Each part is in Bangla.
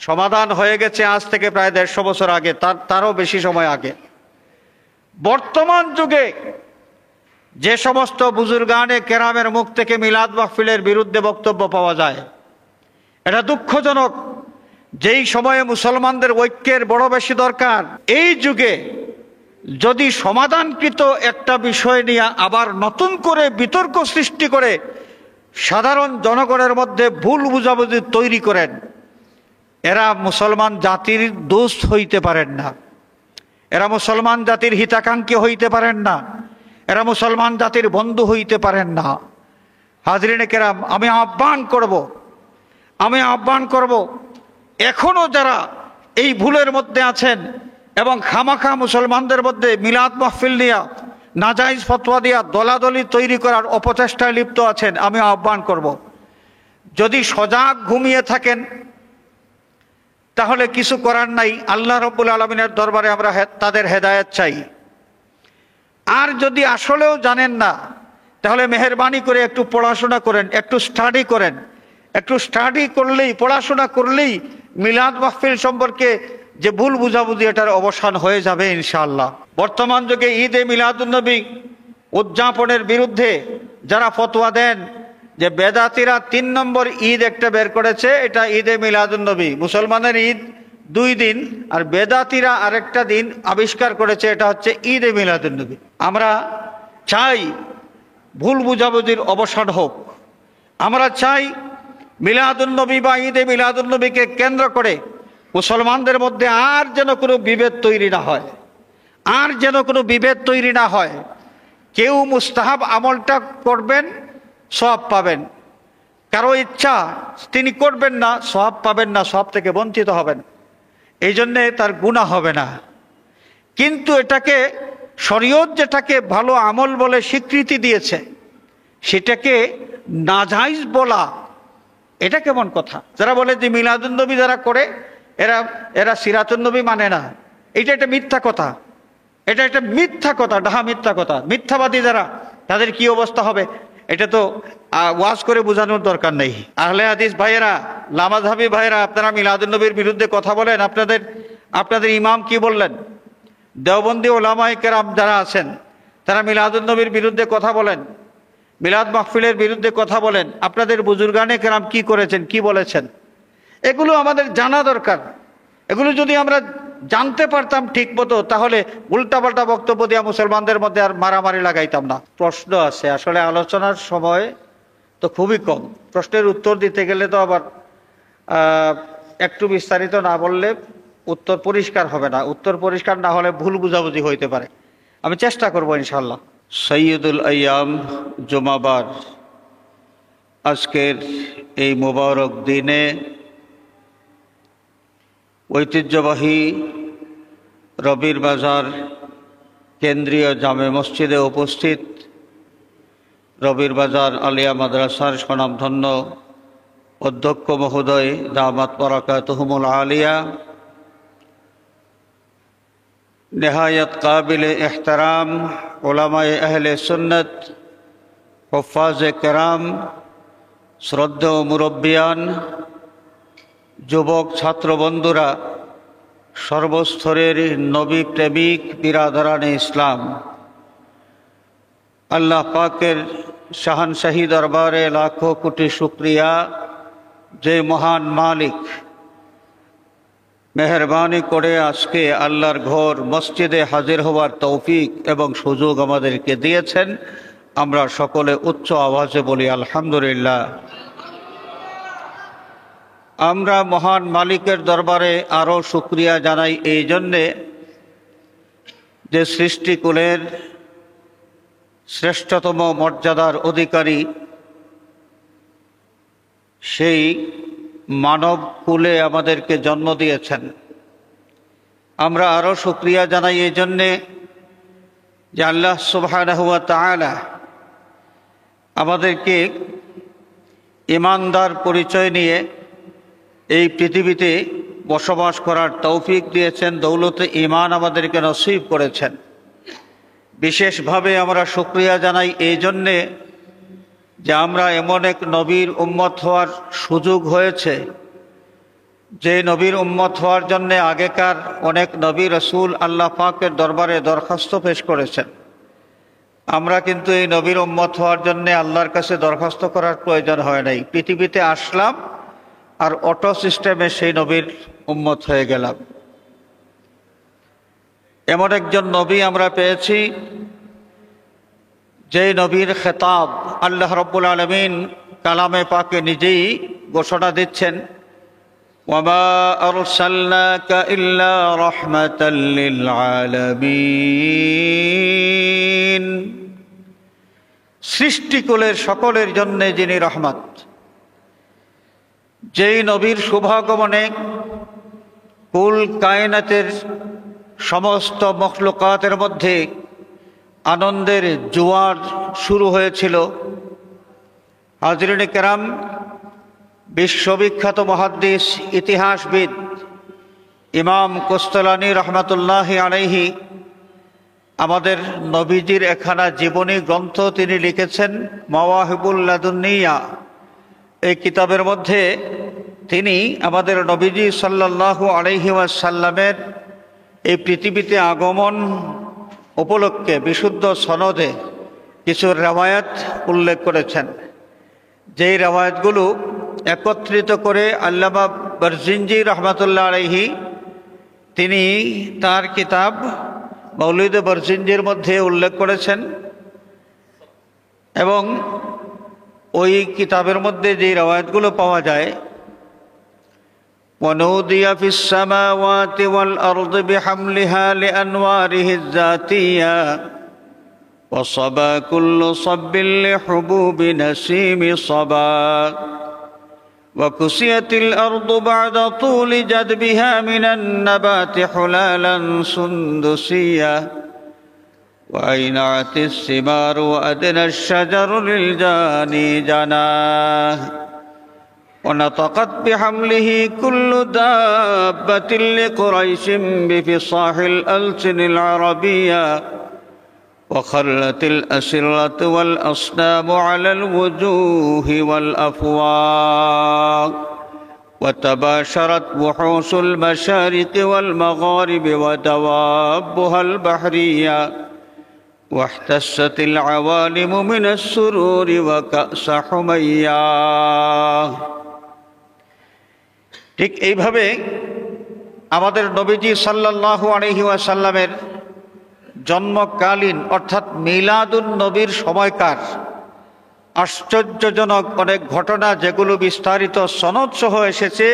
সমাধান হয়ে গেছে আজ থেকে প্রায় 150 বছর আগে, তারও বেশি সময় আগে। বর্তমান যুগে যে সমস্ত বুজুর্গানে কেরামের মুখ থেকে মিলাদ মাহফিলের বিরুদ্ধে বক্তব্য পাওয়া যায়, এটা দুঃখজনক। যেই সময়ে মুসলমানদের ঐক্যের বড় বেশি দরকার, এই যুগে যদি সমাধানকৃত একটা বিষয় নিয়ে আবার নতুন করে বিতর্ক সৃষ্টি করে সাধারণ জনগণের মধ্যে ভুল বুঝাবুঝি তৈরি করেন, এরা মুসলমান জাতির দোস্ত হইতে পারেন না, এরা মুসলমান জাতির হিতাকাঙ্ক্ষী হইতে পারেন না, এরা মুসলমান জাতির বন্ধু হইতে পারেন না। হাজরিনে কেরাম, আমি আহ্বান করব এখনো যারা এই ভুলের মধ্যে আছেন এবং খামাখা মুসলমানদের মধ্যে মিলাদ মাহফিল দিয়া নাজাইজ ফতোয়া দিয়া দলাদলি তৈরি করার অপচেষ্টায় লিপ্ত আছেন, আমি আহ্বান করব, যদি সজাগ ঘুমিয়ে থাকেন তাহলে কিছু করার নাই। আল্লাহ রাব্বুল আলামিনের দরবারে আমরা তাদের হেদায়েত চাই। আর যদি আসলেও জানেন না, তাহলে মেহেরবানি করে একটু পড়াশোনা করেন, একটু স্টাডি করেন। একটু স্টাডি করলেই, পড়াশোনা করলেই মিলাদ মাহফিল সম্পর্কে যে ভুল বুঝাবুঝি, এটার অবসান হয়ে যাবে ইনশাআল্লাহ। বর্তমান যুগে ঈদে মিলাদুন্নবী উদযাপনের বিরুদ্ধে যারা ফতোয়া দেন যে বেদাতিরা 3 নম্বর ঈদ একটা বের করেছে, এটা ঈদে মিলাদুন্নবী, মুসলমানের ঈদ 2 দিন আর বেদাতিরা আরেকটা দিন আবিষ্কার করেছে, এটা হচ্ছে ঈদে মিলাদুন্নবী। আমরা চাই ভুল বুঝাবুঝির অবসান হোক। আমরা চাই মিলাদুন্নবী বা ঈদে মিলাদুন্নবীকে কেন্দ্র করে মুসলমানদের মধ্যে আর যেন কোনো বিভেদ তৈরি না হয়, কেউ মুস্তাহাব আমলটা করবেন, সওয়াব পাবেন, কারো ইচ্ছা তিনি করবেন না, সওয়াব পাবেন না, সওয়াব থেকে বঞ্চিত হবেন, এই জন্যে তার গুনাহ হবে না। কিন্তু এটাকে শরীয়ত যেটাকে ভালো আমল বলে স্বীকৃতি দিয়েছে, সেটাকে নাজাইজ বলা, এটা কেমন কথা? যারা বলে যে মিলাদুন্নবী যারা করে এরা সিরাতুন্নবী মানে না, এটা একটা মিথ্যা কথা, এটা একটা মিথ্যা কথা, ডাহা মিথ্যা কথা। মিথ্যাবাদী যারা, তাদের কি অবস্থা হবে এটা তো ওয়াজ করে বোঝানোর দরকার নেই। আহলে হাদিস ভাইয়েরা, লামাযহাবী ভাইয়েরা, আপনারা মিলাদুন্নবীর বিরুদ্ধে কথা বলেন, আপনাদের ইমাম কি বললেন? দেওবন্দি ওলামায়ে কেরাম যারা আছেন তারা মিলাদুন্নবীর বিরুদ্ধে কথা বলেন, মিলাদ মাহফিলের বিরুদ্ধে কথা বলেন। আপনাদের বুজুর্গানে কেরাম কি করেছেন, কি বলেছেন, এগুলো আমাদের জানা দরকার। এগুলো যদি আমরা জানতে পারতাম ঠিক মতো, তাহলে উল্টাপাল্টা বক্তব্য দিয়া মুসলমানদের মধ্যে আর মারামারি লাগাইতাম না। প্রশ্ন আছে, আসলে আলোচনার সময় তো খুবই কম, প্রশ্নের উত্তর দিতে গেলে তো আবার একটু বিস্তারিত না বললে উত্তর পরিষ্কার হবে না, উত্তর পরিষ্কার না হলে ভুল বুঝাবুঝি হইতে পারে। আমি চেষ্টা করব ইনশাআল্লাহ। সৈয়দুল আইয়াম জুমাবার আজকের এই মোবারক দিনে ঐতিহ্যবাহী রবির বাজার কেন্দ্রীয় জামে মসজিদে উপস্থিত রবির বাজার আলিয়া মাদ্রাসার স্বনামধন্য অধ্যক্ষ মহোদয় দামাত বারাকাতুহুমুল আলিয়া, নেহায়ত কাবিলে এহতারাম উলামায়ে আহলে সুন্নত, হুফাজে কেরাম, শ্রদ্ধেয় মুরব্বিয়ান, যুবক ছাত্র বন্ধুরা, সর্বস্তরের নবী প্রেমিক বিরাদরানে ইসলাম, আল্লাহ পাকের শাহানশাহী দরবারে লাখো কোটি শুকরিয়া যে মহান মালিক মেহরবানি করে আজকে আল্লাহর ঘর মসজিদে হাজির হওয়ার তৌফিক এবং সুযোগ আমাদেরকে দিয়েছেন। আমরা সকলে উচ্চ আওয়াজে বলি আলহামদুলিল্লাহ। আমরা মহান মালিকের দরবারে আরও শুকরিয়া জানাই এই জন্যে যে সৃষ্টিকুলের শ্রেষ্ঠতম মর্যাদার অধিকারী সেই মানব কুলে আমাদেরকে জন্ম দিয়েছেন। আমরা আরও শুকরিয়া জানাই এই জন্যে যে আল্লাহ সুবহানাহু ওয়া তাআলা আমাদেরকে ঈমানদার পরিচয় নিয়ে এই পৃথিবীতে বসবাস করার তৌফিক দিয়েছেন, দৌলতে ঈমান আমাদেরকে নসিব করেছেন। বিশেষভাবে আমরা শুকরিয়া জানাই এই জন্যে যে আমরা এমন এক নবীর উম্মত হওয়ার সুযোগ হয়েছে যে নবীর উম্মত হওয়ার জন্য আগেকার অনেক নবী রসুল আল্লাহ পাকের দরবারে দরখাস্ত পেশ করেছেন, আমরা কিন্তু এই নবীর উম্মত হওয়ার জন্য আল্লাহর কাছে দরখাস্ত করার প্রয়োজন হয় নাই। পৃথিবীতে আসলাম আর অটো সিস্টেমে সেই নবীর উম্মত হয়ে গেলাম। এমন একজন নবী আমরা পেয়েছি যে নবীর খেতাব আল্লাহ রাব্বুল আলামিন কালামে পাকে নিজেই ঘোষণা দিচ্ছেন, ওয়ামা আরসালনাকা ইল্লা রাহমাতাল লিল আলামিন, সৃষ্টিকুলের সকলের জন্য যিনি রহমত। যেই নবীর শুভাগমনে কুল কায়নাতের সমস্ত মখলুকাতের মধ্যে আনন্দের জোয়ার শুরু হয়েছিল। হাজরিন কেরাম, বিশ্ববিখ্যাত মুহাদ্দিস ইতিহাসবিদ ইমাম কোস্তালানী রহমাতুল্লাহি আলাইহি আমাদের নবীজির একখানা জীবনী গ্রন্থ তিনি লিখেছেন, মাওয়াহিবুল লাদুন্নিয়া। এই কিতাবের মধ্যে তিনি আমাদের নবীজি সাল্লাল্লাহু আলাইহি ওয়াসাল্লামের এই পৃথিবীতে আগমন উপলক্ষে বিশুদ্ধ সনদে কিছু রেওয়ায়াত উল্লেখ করেছেন। যেই রেওয়ায়াতগুলো একত্রিত করে আল্লামা বারজিনজি রহমাতুল্লাহ আলাইহি তিনি তার কিতাব মৌলিদে বারজিনজির মধ্যে উল্লেখ করেছেন। এবং ওই কিতাবের মধ্যে যে রেওয়ায়াতগুলো পাওয়া যায়, وَنُودِيَ فِي السَّمَاوَاتِ وَالْأَرْضِ بِحَمْلِهَا لِأَنْوَارِهِ الذَّاتِيَّةِ وَصَبَا كُلُّ صَبٍّ لِحُبُوبِ نَسِيمِ صَبَا وَكُسِيَتِ الْأَرْضُ بَعْدَ طُولِ جَدْبِهَا مِنَ النَّبَاتِ حُلَالًا سُنْدُسِيًّا وَأَيْنَعَتِ الثِّمَارُ وَأَدْنَى الشَّجَرُ لِلْجَانِي جَنَاهُ ونطقت بحمله كل دابة لقريش بفصاح الألسن العربية وخلت الأسرة والأصنام على الوجوه والأفواه وتباشرت وحوش المشارق والمغارب ودوابها البحرية واحتست العوالم من السرور وكأس حمياه। ঠিক এইভাবে আমাদের নবীজি সাল্লাল্লাহু আলাইহি ওয়াসাল্লামের জন্মকালীন অর্থাৎ মিলাদুন নবীর সময়কার আশ্চর্যজনক অনেক ঘটনা, যেগুলো বিস্তারিত সনদ সহ এসেছে,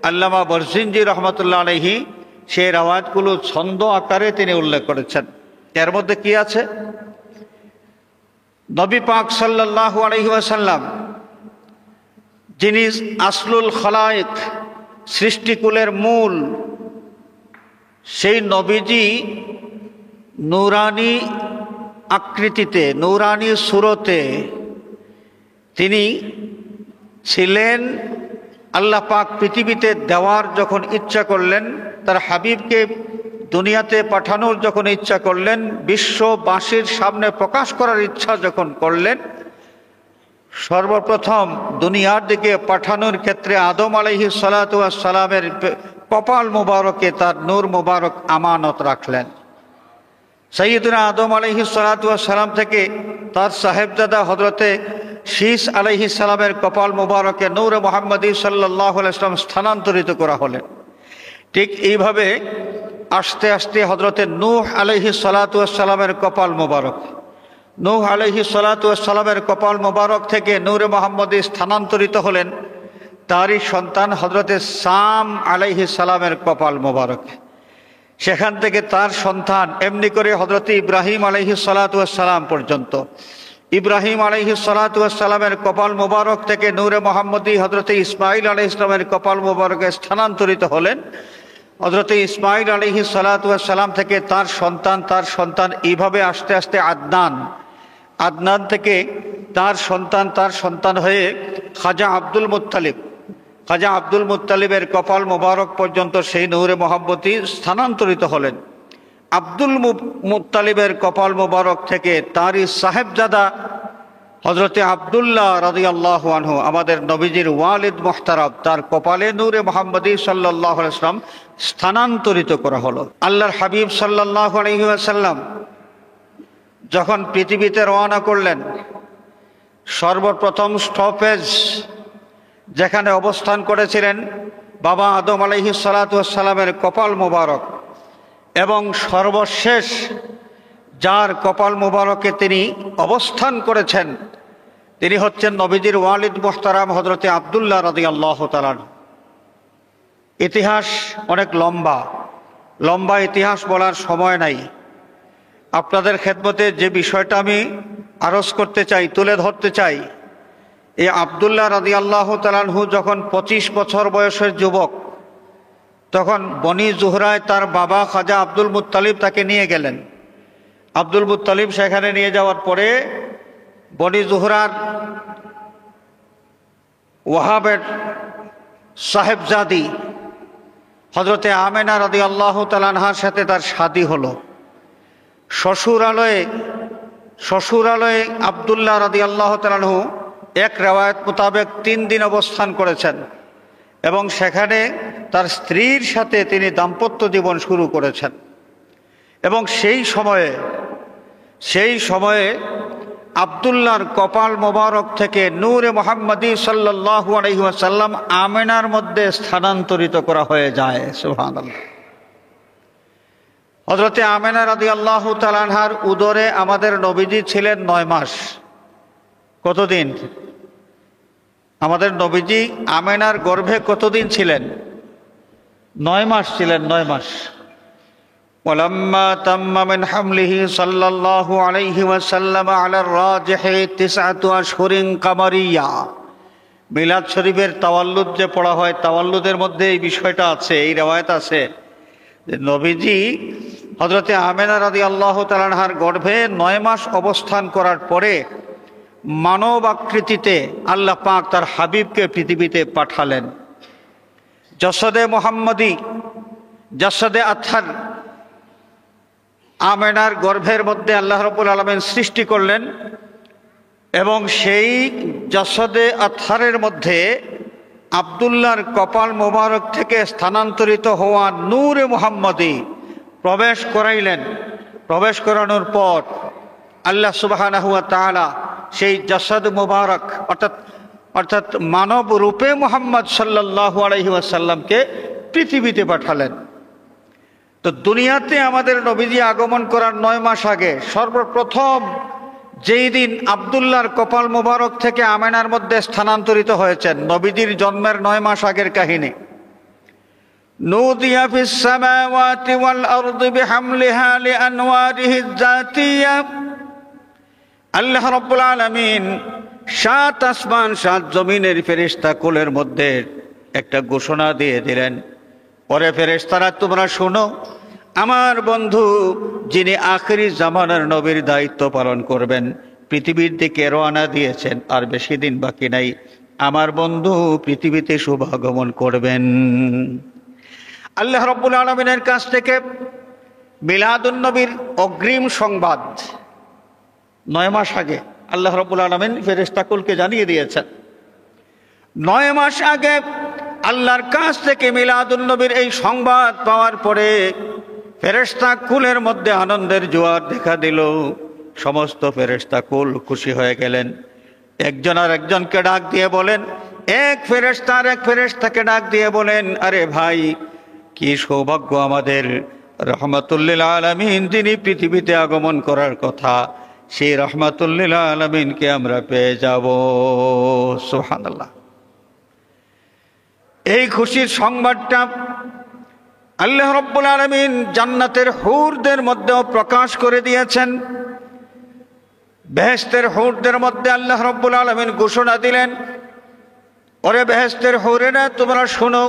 আল্লামা বারজিনজি রহমাতুল্লাহ আলাইহি সেই রেওয়ায়াতগুলো ছন্দ আকারে তিনি উল্লেখ করেছেন। এর মধ্যে কি আছে? নবী পাক সাল্লাল্লাহু আলাইহি ওয়াসাল্লাম যিনি আসলুল খলায়েক, সৃষ্টিকুলের মূল, সেই নবীজি নূরানি আকৃতিতে, নূরানি সুরতে তিনি ছিলেন। আল্লাহ পাক পৃথিবীতে দেওয়ার যখন ইচ্ছা করলেন, তার হাবিবকে দুনিয়াতে পাঠানোর যখন ইচ্ছা করলেন, বিশ্ববাসীর সামনে প্রকাশ করার ইচ্ছা যখন করলেন, সর্বপ্রথম দুনিয়ার দিকে পাঠানোর ক্ষেত্রে আদম আলাইহিস সালাতু ওয়াস সালামের কপাল মুবারকে তার নূর মুবারক আমানত রাখলেন। সাইয়্যিদুনা আদম আলাইহিস সালাতু ওয়াস সালাম থেকে তার সাহেবজাদা হযরতে শীস আলাইহিস সালামের কপাল মুবারকে নূরে মুহাম্মদী সাল্লাল্লাহু আলাইহি ওয়াসাল্লাম স্থানান্তরিত করা হলেন। ঠিক এইভাবে আস্তে আস্তে হযরতে নূহ আলাইহিস সালাতু ওয়াস সালামের কপাল মুবারক, নূহ আলাইহিস সালাতু ওয়াস সালামের কপাল মুবারক থেকে নূরে মুহাম্মদী স্থানান্তরিত হলেন তারই সন্তান হযরতে সাম আলাইহিস সালামের কপাল মুবারক। সেখান থেকে তার সন্তান, এমনি করে হযরতে ইব্রাহিম আলাইহিস সালাতু ওয়াস সালাম পর্যন্ত। ইব্রাহিম আলাইহিস সালাতু ওয়াস সালামের কপাল মুবারক থেকে নূরে মুহাম্মদী হযরতে ইসমাঈল আলাইহিস সালামের কপাল মুবারকে স্থানান্তরিত হলেন। হযরতে ইসমাঈল আলাইহিস সালাতু ওয়াস সালাম থেকে তার সন্তান, এইভাবে আস্তে আস্তে আদনান থেকে তার সন্তান হয়ে খাজা আব্দুল মুত্তালিবের কপাল মোবারক পর্যন্ত সেই নূরে মুহাম্মদী স্থানান্তরিত হলেন। আব্দুল মুত্তালিবের কপাল মোবারক থেকে তারই সাহেবজাদা হযরতে আব্দুল্লাহ রাদিয়াল্লাহু আনহু আমাদের নবীজির ওয়ালিদ মুহতারাম, তার কপালে নূরে মুহাম্মদী সাল্লাল্লাহু আলাইহি ওয়াসাল্লাম স্থানান্তরিত করা হলো। আল্লাহর হাবিব সাল্লাল্লাহু আলাইহি ওয়াসাল্লাম যখন পৃথিবীতে রওনা করলেন, সর্বপ্রথম স্টপেজ যেখানে অবস্থান করেছিলেন বাবা আদম আলাইহিস সালাতু ওয়াস সালামের কপাল মোবারক, এবং সর্বশেষ যার কপাল মোবারকে তিনি অবস্থান করেছেন তিনি হচ্ছেন নবীজির ওয়ালিদ মুহতারাম হযরতে আব্দুল্লাহ রাদিয়াল্লাহু তাআলা। ইতিহাস অনেক লম্বা ইতিহাস বলার সময় নাই। আপনাদের খেদমতে যে বিষয়টা আমি আরজ করতে চাই, তুলে ধরতে চাই, এই আব্দুল্লাহ রাদিয়াল্লাহু তাআলা যখন 25 বছর বয়সের যুবক, তখন বনি জুহরায় তার বাবা খাজা আব্দুল মুত্তালিব তাকে নিয়ে গেলেন। আব্দুল মুত্তালিব সেখানে নিয়ে যাওয়ার পরে বনি জুহরার ওয়াহাবের সাহেবজাদি হযরতে আমেনা রাদিয়াল্লাহু তাআলা আনহার সাথে তার শাদী হলো। শ্বশুরালয়ে আব্দুল্লাহ রাদিয়াল্লাহু তাআলা আনহু এক রিওয়ায়াত মোতাবেক 3 দিন অবস্থান করেছেন এবং সেখানে তার স্ত্রীর সাথে তিনি দাম্পত্য জীবন শুরু করেছেন। এবং সেই সময়ে আব্দুল্লাহর কপাল মোবারক থেকে নূরে মুহাম্মদী সাল্লাল্লাহু আলাইহি ওয়াসাল্লাম আমেনার মধ্যে স্থানান্তরিত করা হয়ে যায়। সুবহানাল্লাহ। হযরতে আমেনা রাদিয়াল্লাহু তাআলা আনহার উদরে আমাদের নবীজি ছিলেন 9 মাস। কতদিন? আমাদের নবীজি আমেনার গর্ভে কতদিন ছিলেন? 9 মাস ছিলেন, 9 মাস। ওয়ালাম্মা তাম্মা মিন হামলিহি সাল্লাল্লাহু আলাইহি ওয়াসাল্লাম আলা রাজিহি 9 আশহুরিন কামারিয়া। মিলাদ শরীফের তাওয়াল্লুদ যে পড়া হয়, তাওয়াল্লুদের মধ্যে এই বিষয়টা আছে, এই রিওয়ায়াত আছে যে নবীজি হযরতে আমেনা রাদিয়াল্লাহু তাআলা আনহার গর্ভে 9 মাস অবস্থান করার পরে মানব আকৃতিতে আল্লাহ পাক তার হাবিবকে পৃথিবীতে পাঠালেন। জসদে মুহাম্মদী, জসদে আতহার আমেনার গর্ভের মধ্যে আল্লাহ রাব্বুল আলামিন সৃষ্টি করলেন এবং সেই জসদে আতহারের মধ্যে আব্দুল্লাহর কপাল মোবারক থেকে স্থানান্তরিত হওয়া নূরে মুহাম্মদী প্রবেশ করাইলেন। প্রবেশ করানোর পর আল্লাহ সুবহানাহু ওয়া তাআলা সেই জসদ মুবারক অর্থাৎ মানব রূপে মুহাম্মদ সাল্লাল্লাহু আলাইহি ওয়াসাল্লামকে পৃথিবীতে পাঠালেন। তো দুনিয়াতে আমাদের নবীজি আগমন করার 9 মাস আগে সর্বপ্রথম যেই দিন আব্দুল্লাহর কপাল মোবারক থেকে আমেনার মধ্যে স্থানান্তরিত হয়েছেন, নবীজির জন্মের 9 মাস আগের কাহিনী। নুদিয়া ফিস সামাওয়াতি ওয়াল আরদি বিহামলিহা লিআনওয়ারিহি যাতিয়া। আল্লাহ রাব্বুল আলামিন 7 আসমান 7 জমিনের ফেরেশতা কুলের মধ্যে একটা ঘোষণা দিয়ে দিলেন, পরে ফেরেশতারা তোমরা শোনো, আমার বন্ধু যিনি আখিরি জামানার নবীর দায়িত্ব পালন করবেন পৃথিবীর দিকে রওনা দিয়েছেন, আর বেশি দিন বাকি নাই, আমার বন্ধু পৃথিবীতে শুভাগমন করবেন। আল্লাহ রাব্বুল আলামিনের কাছ থেকে মিলাদুন নবীর অগ্রিম সংবাদ 9 মাস আগে আল্লাহ রাব্বুল আলামিন ফেরেশতা কুলকে জানিয়ে দিয়েছেন। 9 মাস আগে আল্লাহর কাছ থেকে মিলাদুন নবীর এই সংবাদ পাওয়ার পরে ফেরেশতা কুলের মধ্যে আনন্দের জোয়ার দেখা দিল। সমস্ত ফেরেশতা কুল খুশি হয়ে গেলেন। একজন আর একজনকে ডাক দিয়ে বলেন, এক ফেরেশতাকে ডাক দিয়ে বলেন, আরে ভাই, কি সৌভাগ্য আমাদের, রহমাতুল লিল আলামিন যিনি পৃথিবীতে আগমন করার কথা, সেই রহমাতুল লিল আলামিনকে আমরা পেয়ে যাব। সুবহানাল্লাহ। এই খুশির সংবাদটা আল্লাহ রাব্বুল আলামিন জান্নাতের হুরদের মধ্যেও প্রকাশ করে দিয়েছেন। বেহেশতের হুরদের মধ্যে আল্লাহ রাব্বুল আলামিন ঘোষণা দিলেন, ওরে বেহেশতের হুরেরা, তোমরা শোনো,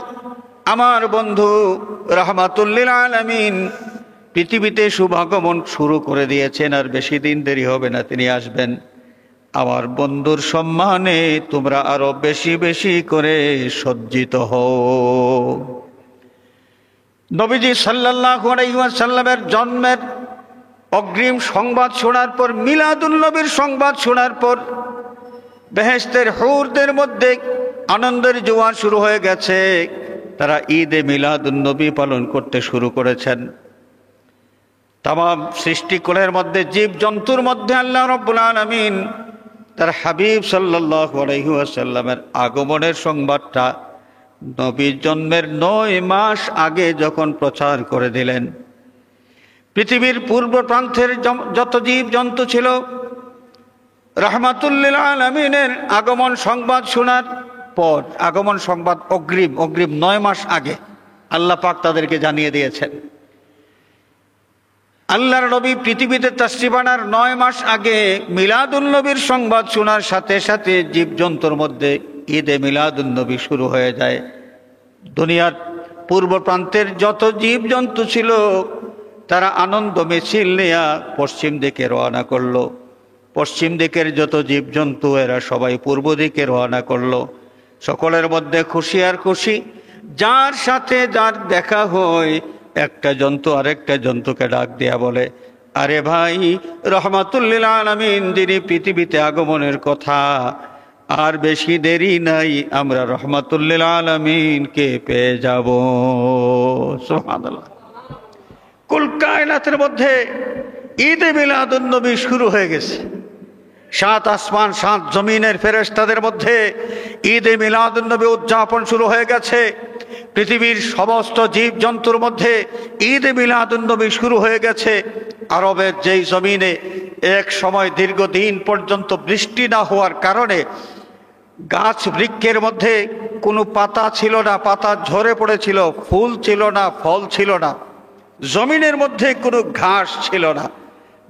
আমার বন্ধু রহমাতুল লিল আলামিন পৃথিবীতে শুভাগমন শুরু করে দিয়েছেন, আর বেশি দিন দেরি হবে না, তিনি আসবেন। আমার বন্ধুর সম্মানে তোমরা আরো বেশি বেশি করে সজ্জিত হও। নবীজি সাল্লাল্লাহু আলাইহি ওয়াসাল্লামের জন্মের অগ্রিম সংবাদ শোনার পর, মিলাদুন নবীর সংবাদ শোনার পর বেহেশতের হুরদের মধ্যে আনন্দের জোয়ার শুরু হয়ে গেছে। তারা ঈদে মিলাদুন্নবী পালন করতে শুরু করেছেন। তামাম সৃষ্টিকুলের মধ্যে, জীব জন্তুর মধ্যে আল্লাহ রাব্বুল আলামিন তার হাবিব সাল্লাল্লাহু আলাইহি ওয়াসাল্লামের আগমনের সংবাদটা নবীর জন্মের 9 মাস আগে যখন প্রচার করে দিলেন, পৃথিবীর পূর্ব প্রান্তের যত জীব জন্তু ছিল, রাহমাতুল লিল আলামিনের আগমন সংবাদ শোনার পর, আগমন সংবাদ অগ্রিম 9 মাস আগে আল্লাহ পাক তাদেরকে জানিয়ে দিয়েছেন। আল্লাহর নবী পৃথিবীতে তাশরীফ আনার 9 মাস আগে মিলাদুন্নবীর সংবাদ শোনার সাথে সাথে জীবজন্তুর মধ্যে ঈদে মিলাদুন্নবী শুরু হয়ে যায়। দুনিয়ার পূর্ব প্রান্তের যত জীবজন্তু ছিল তারা আনন্দ মিছিল নিয়ে পশ্চিম দিকে রওনা করলো। পশ্চিম দিকের যত জীবজন্তু এরা সবাই পূর্ব দিকে রওনা করলো। সকলের মধ্যে খুশি আর খুশি। যার সাথে যার দেখা হয়, একটা জন্তু আরেকটা জন্তুকে ডাক দিয়া বলে, আরে ভাই, রাহমাতুল লিল আলামিন যিনি পৃথিবীতে আগমনের কথা, আর বেশি দেরি নাই, আমরা রাহমাতুল লিল আলামিনকে পেয়ে যাব। সুবহানাল্লাহ। কুল কায়নাতের মধ্যে ঈদে মিলাদুন্নবী শুরু হয়ে গেছে। 7 আসমান 7 জমিনের ফেরেশতাদের মধ্যে ঈদে মিলাদুন্নবী উদযাপন শুরু হয়ে গেছে। পৃথিবীর সমস্ত জীব জন্তুর মধ্যে ঈদে মিলাদুন্নবী শুরু হয়ে গেছে। আরবের যেই জমিনে এক সময় দীর্ঘদিন পর্যন্ত বৃষ্টি না হওয়ার কারণে গাছ বৃক্ষের মধ্যে কোনো পাতা ছিল না, পাতা ঝরে পড়েছিল, ফুল ছিল না, ফল ছিল না, জমিনের মধ্যে কোনো ঘাস ছিল না।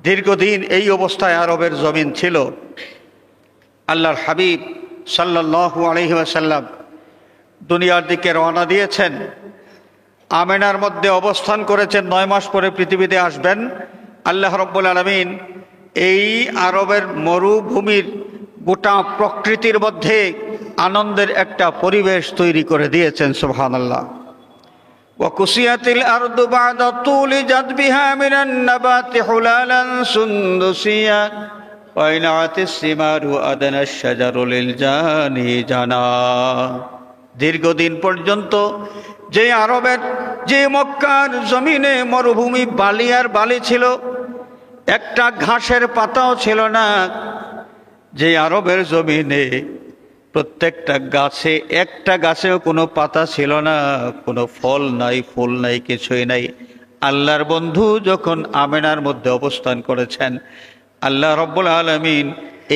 দীর্ঘদিন এই অবস্থায় আরবের জমিন ছিল। আল্লাহর হাবিব সাল্লাল্লাহু আলাইহি ওয়াসাল্লাম দুনিয়ার দিকে রওনা দিয়েছেন। আমেনার মধ্যে অবস্থান করেছেন। 9 মাস পরে পৃথিবীতে আসবেন। আল্লাহ রাব্বুল আলামিন এই আরবের মরুভূমির গোটা প্রকৃতির মধ্যে আনন্দের একটা পরিবেশ তৈরি করে দিয়েছেন। সুবহানাল্লাহ। ওয়াকুসিয়াতিল আরদু বা'দা তুলি জাদবিহা মিনান নাবাতি হুলালান সুন্দুসিয়া ওয়াইনাতিস সিমারু আদানাশ শাজারু লিল জানি জানা। দীর্ঘদিন পর্যন্ত যে আরবের, যে মক্কার জমিনে মরুভূমি বালি আর বালি ছিল, একটা ঘাসের পাতাও ছিল না। যে আরবের জমিনে প্রত্যেকটা গাছে, একটা গাছেও কোনো পাতা ছিল না, কোনো ফল নাই, ফুল নাই, কিছুই নাই। আল্লাহর বন্ধু যখন আমেনার মধ্যে অবস্থান করেছেন, আল্লাহ রাব্বুল আলামিন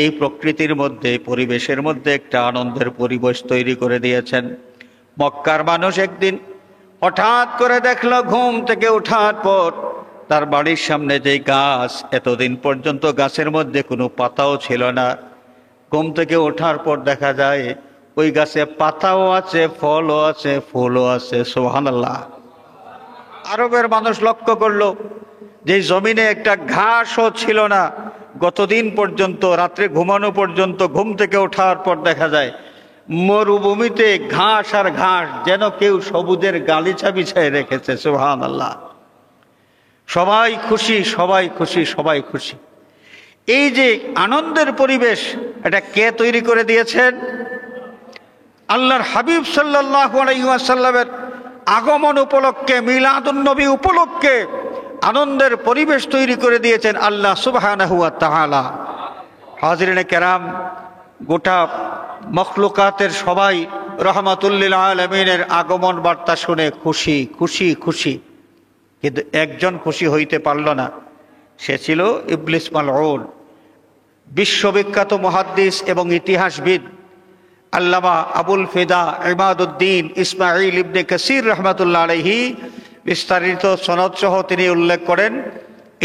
এই প্রকৃতির মধ্যে, পরিবেশের মধ্যে একটা আনন্দের পরিবেশ তৈরি করে দিয়েছেন। মক্কার মানুষ একদিন হঠাৎ করে দেখলো, ঘুম থেকে ওঠার পর তার বাড়ির সামনে যে গাছ, এতদিন পর্যন্ত গাছের মধ্যে কোনো পাতাও ছিল না, ঘুম থেকে ওঠার পর দেখা যায় ওই গাছে পাতাও আছে, ফলও আছে, ফুলও আছে। সুবহানাল্লাহ। আরবের মানুষ লক্ষ্য করলো যে জমিনে একটা ঘাসও ছিল না। গতদিন পর্যন্ত, রাত্রে ঘুমানো পর্যন্ত, ঘুম থেকে ওঠার পর দেখা যায় মরুভূমিতে ঘাস আর ঘাস, যেন কেউ সবুজের গালিচা বিছায় রেখেছে। সুবহানাল্লাহ। সবাই খুশি, সবাই খুশি, সবাই খুশি। এই যে আনন্দের পরিবেশ, এটা কে তৈরি করে দিয়েছেন? আল্লাহর হাবিব সাল্লাল্লাহু আলাইহি ওয়াসাল্লামের আগমন উপলক্ষে, মিলাদুন্নবী উপলক্ষে আনন্দের পরিবেশ তৈরি করে দিয়েছেন আল্লাহ সুবহানাহু ওয়া তাআলা। হাজিরিনে কেরাম, গোটা মখলুকাতের সবাই রাহমাতুল লিল আলামিনের আগমন বার্তা শুনে খুশি খুশি খুশি, কিন্তু একজন খুশি হইতে পারল না। সে ছিল ইবলিস মালউন। বিশ্ববিখ্যাত মুহাদ্দিস এবং ইতিহাসবিদ আল্লামা আবুল ফিদা ইমাদউদ্দিন ইসমাঈল ইবনে কাসির রাহমাতুল্লাহ আলাইহি বিস্তারিত সনদ সহ তিনি উল্লেখ করেন,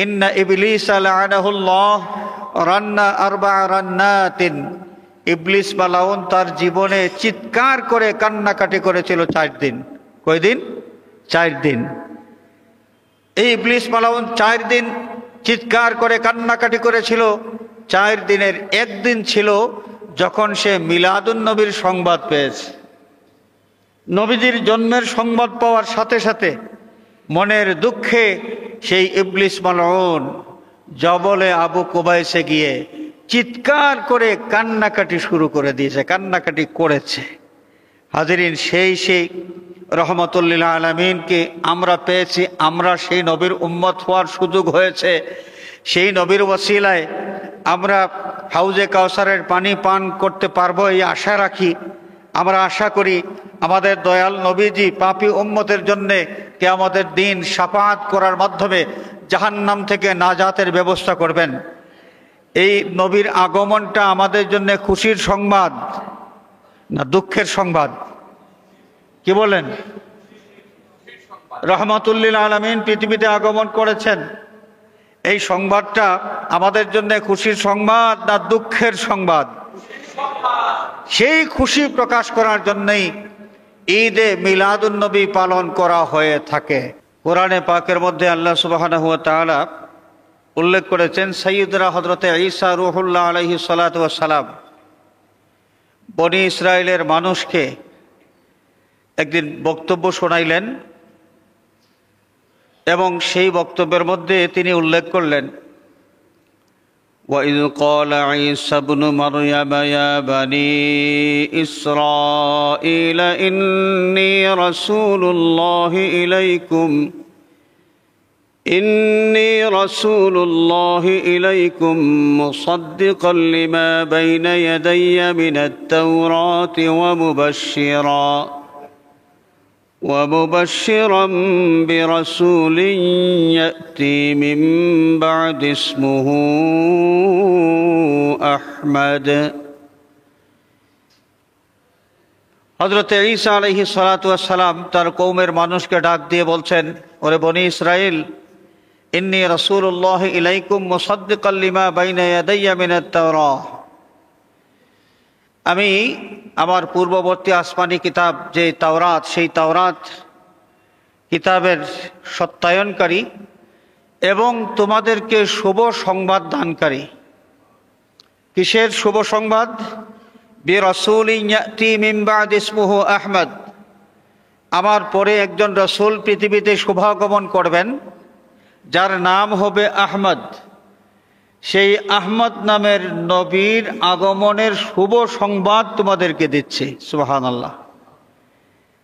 ইন্না ইবলিস লাআনাহুল্লাহ রান্না আরবা রান্নাতিন। ইবলিস মালাউন তার জীবনে চিৎকার করে কান্নাকাটি করেছিল 4 দিন। কয়দিন? 4 দিন। এই ইবলিস মালাউন 4 দিন চিৎকার করে কান্নাকাটি করেছিল। 4 দিনের একদিন ছিল যখন সে মিলাদুন্নবীর সংবাদ পেয়েছে। নবীজির জন্মের সংবাদ পাওয়ার সাথে সাথে মনের দুঃখে সেই ইবলিস মালউন জবলে আবু কুবাইসে গিয়ে চিৎকার করে কান্নাকাটি শুরু করে দিয়েছে, কান্নাকাটি করেছে। হাজিরিন, সেই রহমতুল্লিল আলামিনকে আমরা পেয়েছি, আমরা সেই নবীর উম্মত হওয়ার সুযোগ হয়েছে। সেই নবীর ওসিলায় আমরা হাউজে কাউসারের পানি পান করতে পারবো এই আশা রাখি। আমরা আশা করি আমাদের দয়াল নবীজি পাপী উম্মতের জন্যে কিয়ামতের দিন শাফাআত করার মাধ্যমে জাহান্নাম থেকে নাজাতের ব্যবস্থা করবেন। এই নবীর আগমনটা আমাদের জন্য খুশির সংবাদ না দুঃখের সংবাদ? কি বলেন? রহমাতুল্লিল আলামিন পৃথিবীতে আগমন করেছেন, এই সংবাদটা আমাদের জন্য খুশির সংবাদ না দুঃখের সংবাদ? সেই খুশি প্রকাশ করার জন্যই ঈদে মিলাদুন্নবী পালন করা হয়ে থাকে। কোরআনে পাকের মধ্যে আল্লাহ সুবহানাহু ওয়া তাআলা উল্লেখ করেছেন, সাইয়্যিদুনা হযরতে ঈসা রূহুল্লাহ আলাইহিস সালাতু ওয়াস সালাম বনি ইসরায়েলের মানুষকে একদিন বক্তব্য শোনাইলেন এবং সেই বক্তব্যের মধ্যে তিনি উল্লেখ করলেন, وَإِذْ قَالَ عِيسَى ابْنُ مَرْيَمَ يَا بَنِي إِسْرَائِيلَ إِنِّي رَسُولُ اللَّهِ إِلَيْكُمْ مُصَدِّقًا لِمَا بَيْنَ يَدَيَّ مِنَ التَّوْرَاةِ ومبشرا برسول يأتي من بعد اسمه أحمد। হযরত ঈসা আলাইহিস সালাতু ওয়াস সালাম তার কওমের মানুষকে ডাক দিয়ে বলছেন, ওরে বনি ইসরাইল, ইন্নী রাসূলুল্লাহি ইলাইকুম মুসাদ্দিকাল লিমা বাইনা ইয়াদাইয়া মিনাত তাওরাহ, আমি আমার পূর্ববর্তী আসমানি কিতাব যে তাওরাত, সেই তাওরাত কিতাবের সত্যায়নকারী এবং তোমাদেরকে শুভ সংবাদ দানকারী। কিসের শুভ সংবাদ? বিরাসূলিন ইয়াতি মিন বা'দি ইসমুহু আহমদ, আমার পরে একজন রাসূল পৃথিবীতে শুভাগমন করবেন যার নাম হবে আহমদ। সেই আহমদ নামের নবীর আগমনের শুভ সংবাদ তোমাদেরকে দিচ্ছে। সুবহানাল্লাহ।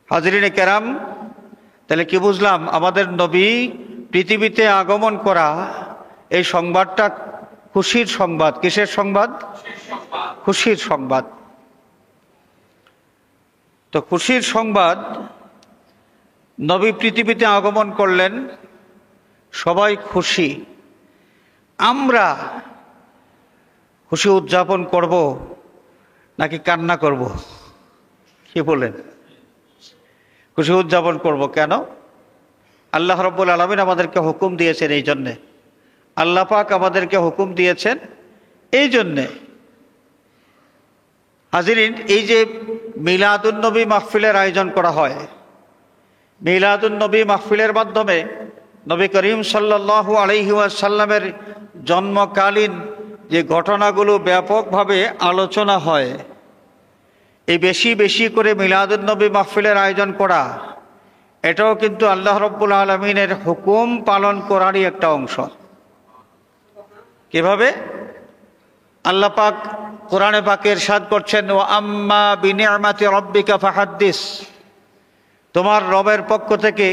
হাজরিনে কেরাম, তাহলে কি বুঝলাম? আমাদের নবী পৃথিবীতে আগমন করা, এই সংবাদটা খুশির সংবাদ। কিসের সংবাদ? খুশির সংবাদ। তো খুশির সংবাদ, নবী পৃথিবীতে আগমন করলেন, সবাই খুশি। আমরা খুশি উদযাপন করব নাকি কান্না করব? কি বলেন? খুশি উদযাপন করব। কেন? আল্লাহ রাব্বুল আলামিন আমাদেরকে হুকুম দিয়েছেন এই জন্যে, আল্লাহ পাক আমাদেরকে হুকুম দিয়েছেন এই জন্যে। হাজিরিন, এই যে মিলাদুন্নবী মাহফিলের আয়োজন করা হয়, মিলাদুন্নবী মাহফিলের মাধ্যমে নবী করিম সাল্লাল্লাহু আলাইহি ওয়াসাল্লামের জন্মকালীন যে ঘটনাগুলো ব্যাপকভাবে আলোচনা হয়, এই বেশি বেশি করে মিলাদুন্নবী মাহফিলের আয়োজন করা, এটাও কিন্তু আল্লাহ রাব্বুল আলামিনের হুকুম পালন করারই একটা অংশ। কিভাবে? আল্লাহ পাক কোরআনে পাকে ইরশাদ করছেন, ওয়া আম্মা বিনিআমাতি রাব্বিকা ফাহাদ্দিস, তোমার রবের পক্ষ থেকে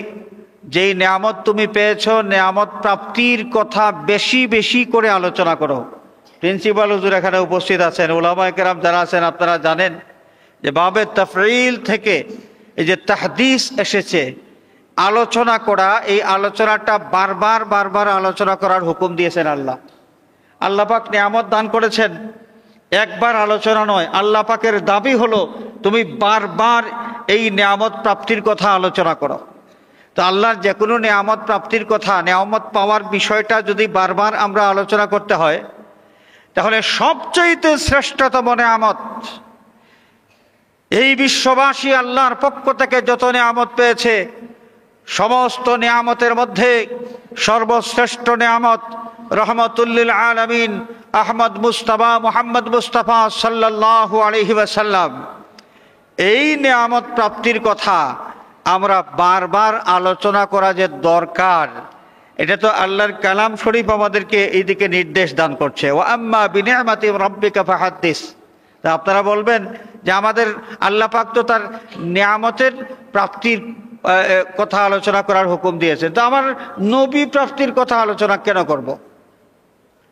যেই নেয়ামত তুমি পেয়েছো, নেয়ামত প্রাপ্তির কথা বেশি বেশি করে আলোচনা করো। প্রিন্সিপাল হুজুর এখানে উপস্থিত আছেন, উলামায়ে কেরাম যারা আছেন, আপনারা জানেন যে বাবে তাফঈল থেকে এই যে তাহদিস এসেছে, আলোচনা করা, এই আলোচনাটা বারবার বারবার আলোচনা করার হুকুম দিয়েছেন আল্লাহ। আল্লাহ পাক নেয়ামত দান করেছেন, একবার আলোচনা নয়। আল্লাহ পাকের দাবি হলো তুমি বারবার এই নেয়ামত প্রাপ্তির কথা আলোচনা করো। তো আল্লাহর যে কোনো নেয়ামত প্রাপ্তির কথা, নেয়ামত পাওয়ার বিষয়টা যদি বারবার আমরা আলোচনা করতে হয়, তাহলে সবচাইতে শ্রেষ্ঠতম নেয়ামত, এই বিশ্ববাসী আল্লাহর পক্ষ থেকে যত নেয়ামত পেয়েছে, সমস্ত নেয়ামতের মধ্যে সর্বশ্রেষ্ঠ নেয়ামত রহমতুল্লিল আলামিন আহমদ মুস্তাফা মুহাম্মদ মুস্তাফা সাল্লাল্লাহু আলাইহি ওয়াসাল্লাম, এই নেয়ামত প্রাপ্তির কথা আমরা বারবার আলোচনা করা যে দরকার, এটা তো আল্লাহর কালাম শরীফ আমাদেরকে এই দিকে নির্দেশ দান করছে। ওয়া আম্মা বিনিআমাতি রাব্বিকা ফাহাদ্দিস। তা আপনারা বলবেন যে আমাদের আল্লাহ পাক তো তার নিয়ামতের প্রাপ্তির কথা আলোচনা করার হুকুম দিয়েছেন, তো আমার নবী প্রাপ্তির কথা আলোচনা কেন করব?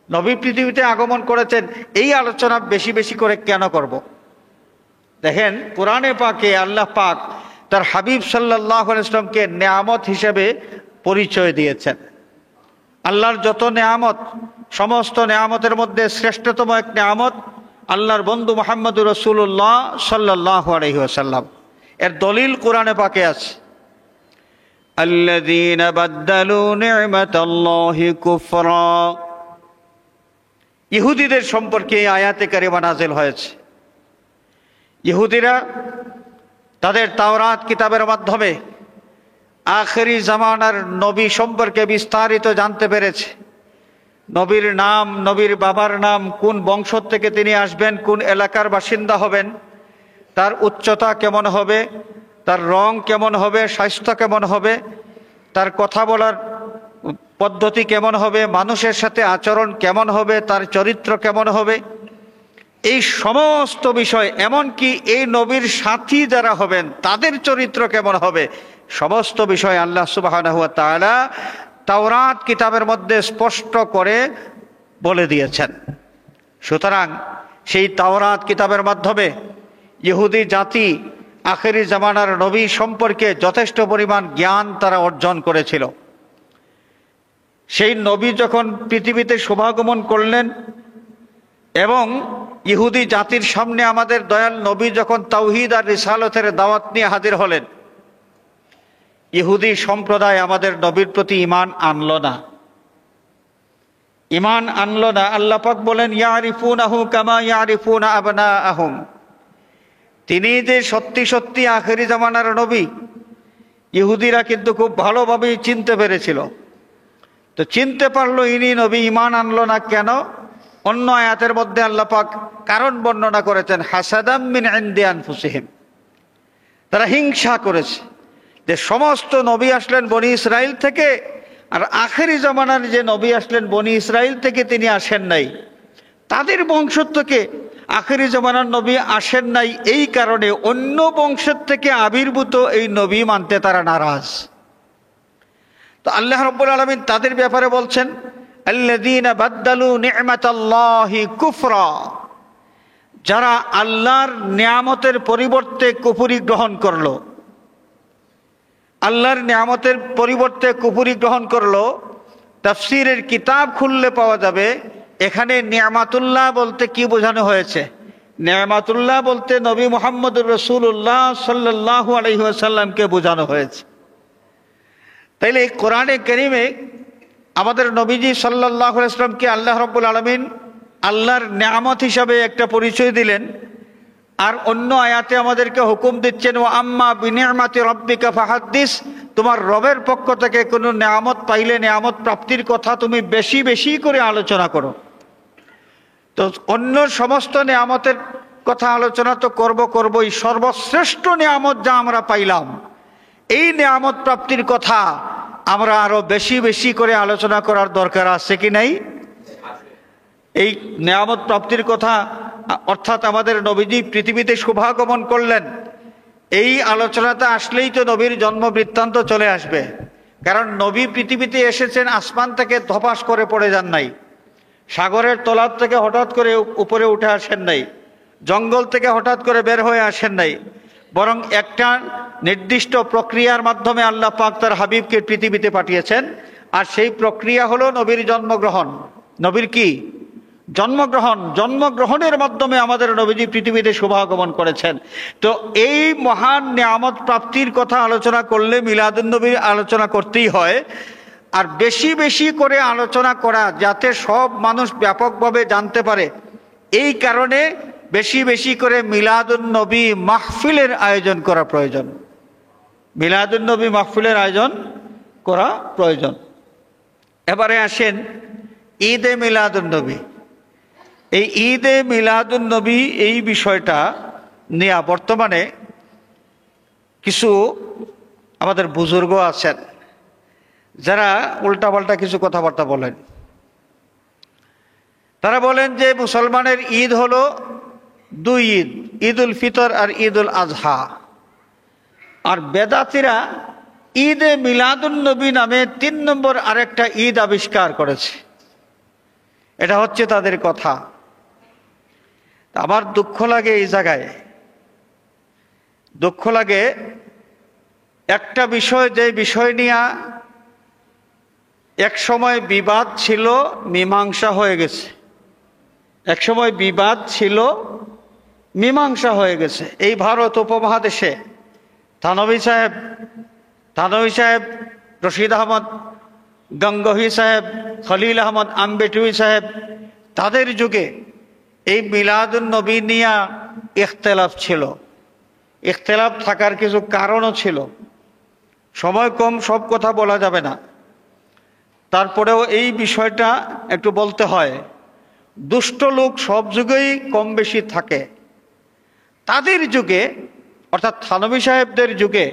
নবী পৃথিবীতে আগমন করেছেন, এই আলোচনা বেশি বেশি করে কেন করব? দেখেন কোরআনে পাকে আল্লাহ পাক তার হাবিব সাল্লাল্লাহু আলাইহি ওয়াসাল্লামকে নেয়ামত হিসেবে পরিচয় দিয়েছেন। আল্লাহর যত নেয়ামত, সমস্ত নেয়ামতের মধ্যে শ্রেষ্ঠতম এক নেয়ামত আল্লাহর বন্ধু মুহাম্মদুর রাসূলুল্লাহ সাল্লাল্লাহু আলাইহি ওয়াসাল্লাম। এর দলিল কোরআনে পাকে আছে। আল্লাযীনা বাদদালু নি'মাতাল্লাহি কুফরা। ইহুদিদের সম্পর্কে এই আয়াতে কারিমা নাযিল হয়েছে। ইহুদিরা তাদের তাওরাত কিতাবের মাধ্যমে আখেরি জামানার নবী সম্পর্কে বিস্তারিত জানতে পেরেছে। নবীর নাম, নবীর বাবার নাম, কোন বংশ থেকে তিনি আসবেন, কোন এলাকার বাসিন্দা হবেন, তার উচ্চতা কেমন হবে, তার রং কেমন হবে, স্বাস্থ্য কেমন হবে, তার কথা বলার পদ্ধতি কেমন হবে, মানুষের সাথে আচরণ কেমন হবে, তার চরিত্র কেমন হবে, এই সমস্ত বিষয়, এমনকি এই নবীর সাথী যারা হবেন তাদের চরিত্র কেমন হবে, সমস্ত বিষয় আল্লাহ সুবহানাহু ওয়া তাআলা তাওরাত কিতাবের মধ্যে স্পষ্ট করে বলে দিয়েছেন। সুতরাং সেই তাওরাত কিতাবের মাধ্যমে ইহুদি জাতি আখেরি জামানার নবী সম্পর্কে যথেষ্ট পরিমাণ জ্ঞান তারা অর্জন করেছিল। সেই নবী যখন পৃথিবীতে শুভাগমন করলেন এবং ইহুদি জাতির সামনে আমাদের দয়াল নবী যখন তাওহীদ আর রিসালতের দাওয়াত নিয়ে হাজির হলেন, ইহুদি সম্প্রদায় আমাদের নবীর প্রতি ঈমান আনলো না। ঈমান আনলো না। আল্লাহ পাক বলেন, ইয়ারিফুনাহু কামা ইয়ারিফুনা আবনাআহুম। তিনি যে সত্যি সত্যি আখেরি জামানার নবী, ইহুদিরা কিন্তু খুব ভালোভাবেই চিনতে পেরেছিল। তো চিনতে পারলো ইনি নবী, ঈমান আনলো না কেন? অন্য আয়াতের মধ্যে আল্লাহ পাক কারণ বর্ণনা করেছেন, হাসাদাম মিন ইনদি আনফুসিহিম। তারা হিংসা করেছে যে সমস্ত নবী আসলেন বনি ইসরাইল থেকে, আর আখেরি জামানার যে নবী আসলেন বনি ইসরাইল থেকে তিনি আসেন নাই, তাদের বংশ থেকে আখেরি জামানার নবী আসেন নাই। এই কারণে অন্য বংশের থেকে আবির্ভূত এই নবী মানতে তারা নারাজ। তো আল্লাহ রাব্বুল আলামিন তাদের ব্যাপারে বলছেন, আল্লাযীনা বাদদালু নি'মাতাল্লাহি কুফরা। যারা আল্লাহর নিয়ামতের পরিবর্তে কুফরি গ্রহণ করলো, আল্লাহর নিয়ামতের পরিবর্তে কুফরি গ্রহণ করলো। তাফসীরের কিতাব খুললে পাওয়া যাবে এখানে নিয়ামাতুল্লাহ বলতে কি বোঝানো হয়েছে। নিয়ামাতুল্লাহ বলতে নবী মুহাম্মদুর রাসূলুল্লাহ সাল্লাল্লাহু আলাইহি ওয়াসাল্লামকে বোঝানো হয়েছে। তাইলে কোরআনে কারীমে আমাদের নবীজি সাল্লাল্লাহু আলাইহি ওয়াসাল্লামকে আল্লাহ রাব্বুল আলামিন আল্লাহর নিয়ামত হিসাবে একটা পরিচয় দিলেন, আর অন্য আয়াতে আমাদেরকে হুকুম দিচ্ছেন, ওয়া আম্মা বিনিআমাতি রাব্বিকা ফাহাদ্দিস। তোমার রবের পক্ষ থেকে কোনো নিয়ামত পাইলে নিয়ামত প্রাপ্তির কথা তুমি বেশি বেশি করে আলোচনা করো। তো অন্য সমস্ত নিয়ামতের কথা আলোচনা তো করবই, সর্বশ্রেষ্ঠ নিয়ামত যা আমরা পাইলাম এই নিয়ামত প্রাপ্তির কথা আমরা আরো বেশি বেশি করে আলোচনা করার দরকার আছে কি নাই? এই নিয়ামত প্রাপ্তির কথা, অর্থাৎ আমাদের নবীজি পৃথিবীতে শুভাগমন করলেন, এই আলোচনাতে আসলেই তো নবীর জন্ম বৃত্তান্ত চলে আসবে। কারণ নবী পৃথিবীতে এসেছেন আসমান থেকে ধপাস করে পড়ে যান নাই, সাগরের তলার থেকে হঠাৎ করে উপরে উঠে আসেন নাই, জঙ্গল থেকে হঠাৎ করে বের হয়ে আসেন নাই, বরং একটা নির্দিষ্ট প্রক্রিয়ার মাধ্যমে আল্লাহ পাক তার হাবিবকে পৃথিবীতে পাঠিয়েছেন। আর সেই প্রক্রিয়া হলো নবীর জন্মগ্রহণ। নবীর কি? জন্মগ্রহণ। জন্মগ্রহণের মাধ্যমে আমাদের নবীজি পৃথিবীতে শুভাগমন করেছেন। তো এই মহান নিয়ামত প্রাপ্তির কথা আলোচনা করলে মিলাদুন নবীর আলোচনা করতেই হয়, আর বেশি বেশি করে আলোচনা করা যাতে সব মানুষ ব্যাপকভাবে জানতে পারে, এই কারণে বেশি বেশি করে মিলাদুন নবী মাহফিলের আয়োজন করা প্রয়োজন। মিলাদুন নবী মাহফিলের আয়োজন করা প্রয়োজন। এবারে আসেন ঈদে মিলাদুন নবী। এই ঈদে মিলাদুন নবী এই বিষয়টা নিয়ে বর্তমানে কিছু আমাদের বুজুর্গ আছেন, যারা উল্টাপাল্টা কিছু কথাবার্তা বলেন। তারা বলেন যে মুসলমানের ঈদ হলো দুই ঈদ, ঈদ উল ফিতর আর ঈদ উল আজহা। আর বেদাতিরা ঈদে মিলাদুন নবী নামে 3 নম্বর আরেকটা ঈদ আবিষ্কার করেছে। এটা হচ্ছে তাদের কথা। আমার দুঃখ লাগে এই জায়গায়, দুঃখ লাগে একটা বিষয়, যে বিষয় নিয়ে এক সময় বিবাদ ছিল, মীমাংসা হয়ে গেছে। এক সময় বিবাদ ছিল, মীমাংসা হয়ে গেছে। এই ভারত উপমহাদেশে থানভী সাহেব, রশিদ আহমদ গঙ্গোহী সাহেব, খলিল আহমদ আম্বেটুই সাহেব, তাদের যুগে এই মিলাদুন নবী নিয়ে ইখতিলাফ ছিল। ইখতিলাফ থাকার কিছু কারণও ছিল। সময় কম, সব কথা বলা যাবে না। তারপরেও এই বিষয়টা একটু বলতে হয়। দুষ্ট লোক সব যুগেই কম বেশি থাকে। তাদের যুগে, অর্থাৎ থানভী সাহেবদের যুগে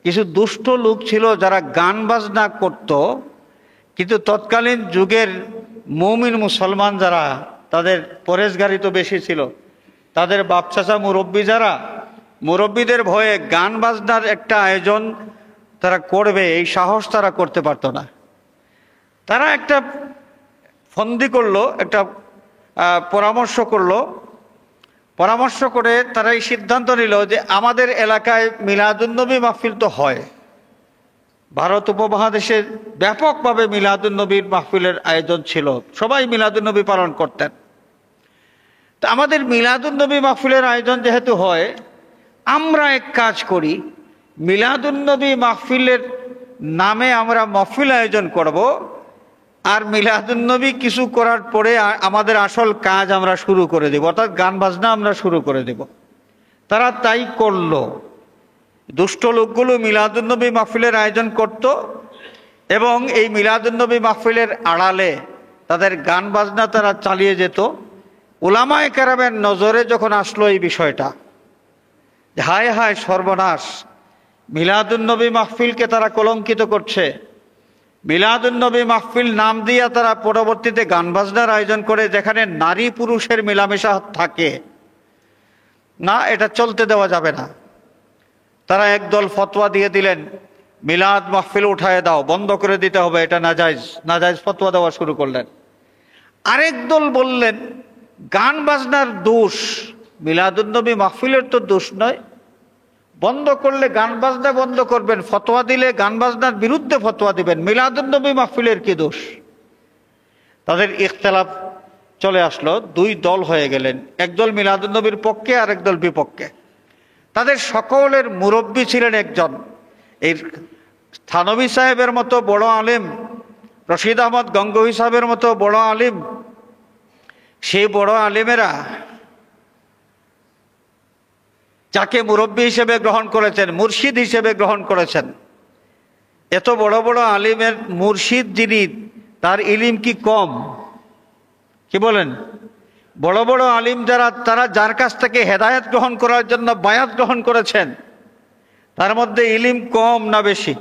কিছু দুষ্ট লোক ছিল যারা গান বাজনা করত, কিন্তু তৎকালীন যুগের মুমিন মুসলমান যারা, তাদের পরেশগারি তো বেশি ছিল। তাদের বাপ চাচা মুরব্বী যারা, মুরব্বীদের ভয়ে গান বাজনার একটা আয়োজন তারা করবে, এই সাহস তারা করতে পারতো না। তারা একটা ফন্দি করলো, একটা পরামর্শ করে তারা এই সিদ্ধান্ত নিল যে আমাদের এলাকায় মিলাদুন নবী মাহফিল তো হয়, ভারত উপমহাদেশে ব্যাপকভাবে মিলাদুন নবীর মাহফিলের আয়োজন ছিল, সবাই মিলাদুন নবী পালন করতেন। তা আমাদের মিলাদুন নবী মাহফিলের আয়োজন যেহেতু হয়, আমরা এক কাজ করি, মিলাদুন নবী মাহফিলের নামে আমরা মাহফিল আয়োজন করব, আর মিলাদুন নবী কিছু করার পরে আমাদের আসল কাজ আমরা শুরু করে দেব, অর্থাৎ গান বাজনা আমরা শুরু করে দেব। তারা তাই করলো। দুষ্ট লোকগুলো মিলাদুন নবী মাহফিলের আয়োজন করত, এবং এই মিলাদুন নবী মাহফিলের আড়ালে তাদের গান বাজনা তারা চালিয়ে যেত। উলামায়ে কেরামের নজরে যখন আসলো এই বিষয়টা, হায় হায় সর্বনাশ, মিলাদুন নবী মাহফিলকে তারা কলঙ্কিত করছে। মিলাদুন নবী মাহফিল নাম দিয়া তারা পরবর্তীতে গান বাজনার আয়োজন করে, যেখানে নারী পুরুষের মেলামেশা থাকে না, এটা চলতে দেওয়া যাবে না। তারা একদল ফতোয়া দিয়ে দিলেন, মিলাদ মাহফিল উঠায় দাও, বন্ধ করে দিতে হবে, এটা নাজায়েজ ফতোয়া দেওয়া শুরু করলেন। আরেক দল বললেন গান বাজনার দোষ, মিলাদুন নবী মাহফিলের তো দোষ নয়, বন্ধ করলে গান বাজনা বন্ধ করবেন, ফতোয়া দিলে গান বাজনার বিরুদ্ধে ফতোয়া দিবেন, মিলাদুন নবী মাহফিলের কি দোষ? তাদের ইখতিলাফ চলে আসলো, দুই দল হয়ে গেলেন, একদল মিলাদুন নবীর পক্ষে আর একদল বিপক্ষে। তাদের সকলের মুরব্বী ছিলেন একজন, এই থানভী সাহেবের মতো বড় আলেম, রশিদ আহমদ গঙ্গোহী সাহেবের মতো বড় আলিম। সেই বড় আলিমেরা যাকে মুরব্বী হিসেবে গ্রহণ করেছেন, মুর্শিদ হিসেবে গ্রহণ করেছেন, এত বড় বড় আলিমের মুর্শিদ যিনি, তার ইলিম কি কম? কি বলেন? বড় বড় আলিম যারা, তারা যার কাছ থেকে হেদায়েত গ্রহণ করার জন্য বায়াত গ্রহণ করেছেন, তার মধ্যে ইলিম কম না বেশি?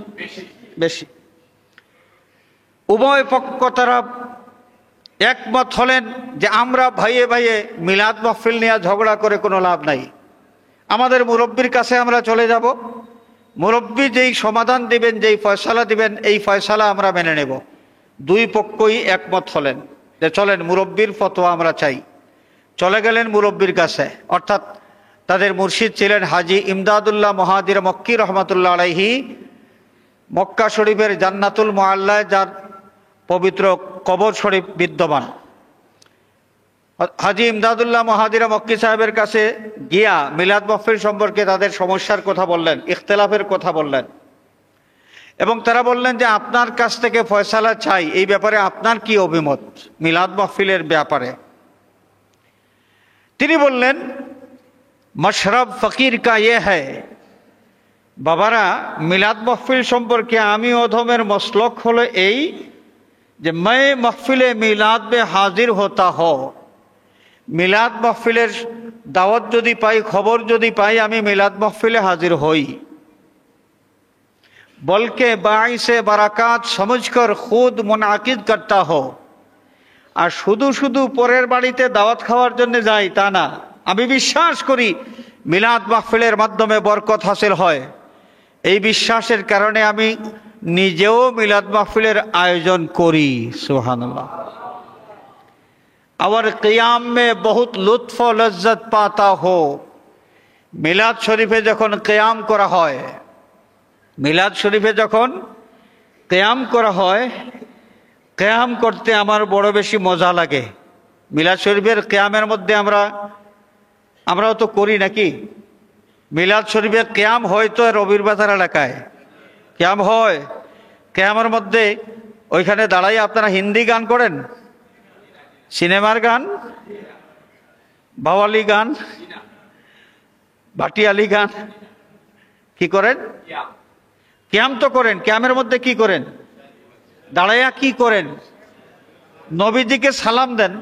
বেশি। উভয় পক্ষ তারা একমত হলেন যে আমরা ভাইয়ে ভাইয়ে মিলাদ মাহফিল নিয়ে ঝগড়া করে কোনো লাভ নাই, আমাদের মুরব্বীর কাছে আমরা চলে যাব, মুরব্বী যেই সমাধান দিবেন, যেই ফয়সালা দিবেন, এই ফয়সালা আমরা মেনে নেব। দুই পক্ষই একমত হলেন যে চলেন, মুরব্বীর ফতোয়া আমরা চাই। চলে গেলেন মুরব্বীর কাছে, অর্থাৎ তাদের মুর্শিদ ছিলেন হাজি ইমদাদুল্লাহ মহাদির মক্কি রহমতুল্লাহ আলাইহি, মক্কা শরীফের জান্নাতুল মুআল্লায় যার পবিত্র কবর শরীফ বিদ্যমান। হাজি ইমদাদুল্লাহ মহাদিরা মক্কি সাহেবের কাছে গিয়া মিলাদ মাহফিল সম্পর্কে তাদের সমস্যার কথা বললেন, ইখতিলাফের কথা বললেন, এবং তারা বললেন যে আপনার কাছ থেকে ফয়সালা চাই, এই ব্যাপারে আপনার কি অভিমত মিলাদ মাহফিলের ব্যাপারে? তিনি বললেন, মশরব ফকির কা ইয়ে হ্যায়, বাবারা মিলাদ মাহফিল সম্পর্কে আমি অধমের মসলক হলো এই যে मैं महफिल मिलाद में हाजिर होता हो, মিলাদ মাহফিলের দাওয়াত যদি পাই, খবর যদি পাই, আমি মিলাদ মাহফিলে হাজির হই। बल्कि बाइसे बरकत समझकर खुद मुनाकिद करता हो। আর শুধু শুধু পরের বাড়িতে দাওয়াত খাওয়ার জন্য যাই তা না, আমি বিশ্বাস করি মিলাদ মাহফিলের মাধ্যমে বরকত হাসিল হয়। এই বিশ্বাসের কারণে আমি নিজেও মিলাদ মাহফিলের আয়োজন করি। সুবহানাল্লাহ। और क़ियाम में बहुत लुत्फ व लज्जत पाता हो। মিলাদ শরীফে যখন কিয়াম করা হয়, মিলাদ শরীফে যখন কিয়াম করা হয়, কিয়াম করতে আমার বড় বেশি মজা লাগে। মিলাদ শরীফের কিয়ামের মধ্যে আমরাও তো করি নাকি? মিলাদ শরীফের কিয়াম হয় তো রবির বাজার এলাকায় কিয়াম হয়। কিয়ামের মধ্যে ওইখানে দাঁড়াই আপনারা হিন্দি গান করেন, সিনেমার গান, বাওয়ালি গান, ভাটিয়ালি গান, কি করেন? কিয়াম তো করেন। কিয়ামের মধ্যে কি করেন? দাঁড়াইয়া কি করেন? নবীজিকে সালাম দেন।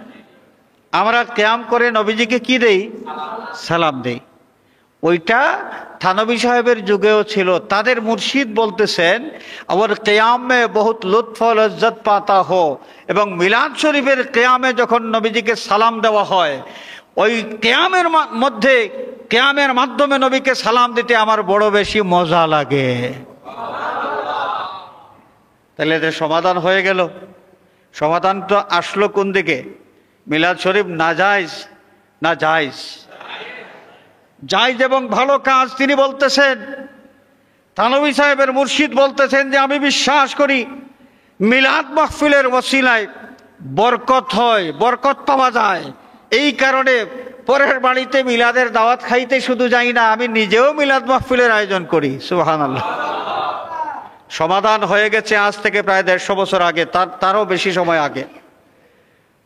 আমরা কিয়াম করে নবীজিকে কি দেই? সালাম দেই। ওইটা থানবী সাহেবের যুগেও ছিল। তাদের মুর্শিদ বলতেছেন और कियाम में बहुत लुत्फ और लज्जत पाता हो। এবং মিলাদ শরীফের কিয়ামে যখন নবীজিকে সালাম দেওয়া হয়, ওই কিয়ামের মধ্যে কিয়ামের মাধ্যমে নবীকে সালাম দিতে আমার বড় বেশি মজা লাগে। তাহলে এদের সমাধান হয়ে গেল। সমাধান তো আসলো কোন দিকে? মিলাদ শরীফ নাজায়েজ না জায়েজ? জায়েজ এবং ভালো কাজ। তিনি বলতেছেন, থানবী সাহেবের মুর্শিদ বলতেছেন যে আমি বিশ্বাস করি মিলাদ মাহফিলের ওসিলায় বরকত হয়, বরকত পাওয়া যায়। এই কারণে পরের বাড়িতে মিলাদের দাওয়াত খাইতে শুধু যাই না, আমি নিজেও মিলাদ মাহফিলের আয়োজন করি। সুবহানাল্লাহ। সমাধান হয়ে গেছে আজ থেকে প্রায় 150 বছর আগে, তারও বেশি সময় আগে।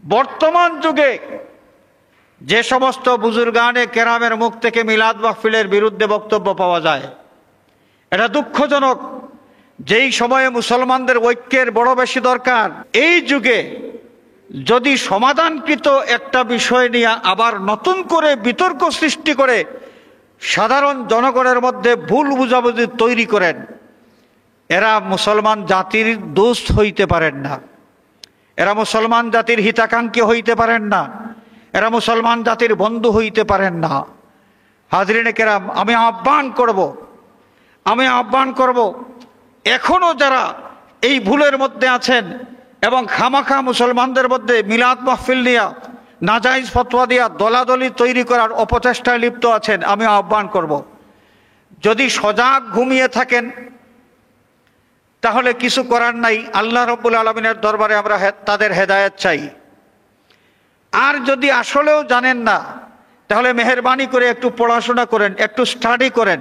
বর্তমান যুগে যে সমস্ত বুজুর্গানে কেরামের মুখ থেকে মিলাদ মাহফিলের বিরুদ্ধে বক্তব্য পাওয়া যায়, এটা দুঃখজনক। যেই সময়ে মুসলমানদের ঐক্যের বড় বেশি দরকার, এই যুগে যদি সমাধানকৃত একটা বিষয় নিয়ে আবার নতুন করে বিতর্ক সৃষ্টি করে সাধারণ জনগণের মধ্যে ভুল বুঝাবুঝি তৈরি করেন, এরা মুসলমান জাতির দোস্ত হইতে পারেন না, এরা মুসলমান জাতির হিতাকাঙ্ক্ষী হইতে পারেন না, এরা মুসলমান জাতির বন্ধু হইতে পারেন না। হাজরিনে কেরাম, আমি আহ্বান করব এখনো যারা এই ভুলের মধ্যে আছেন এবং খামাখা মুসলমানদের মধ্যে মিলাদ মাহফিল নিয়ে নাজাইজ ফতোয়া দিয়া দলাদলি তৈরি করার অপচেষ্টায় লিপ্ত আছেন, আমি আহ্বান করব, যদি সজাগ ঘুমিয়ে থাকেন তাহলে কিছু করার নাই। আল্লাহ রাব্বুল আলামিনের দরবারে আমরা তাদের হেদায়েত চাই। আর যদি আসলেও জানেন না, তাহলে মেহেরবানি করে একটু পড়াশোনা করেন, একটু স্টাডি করেন।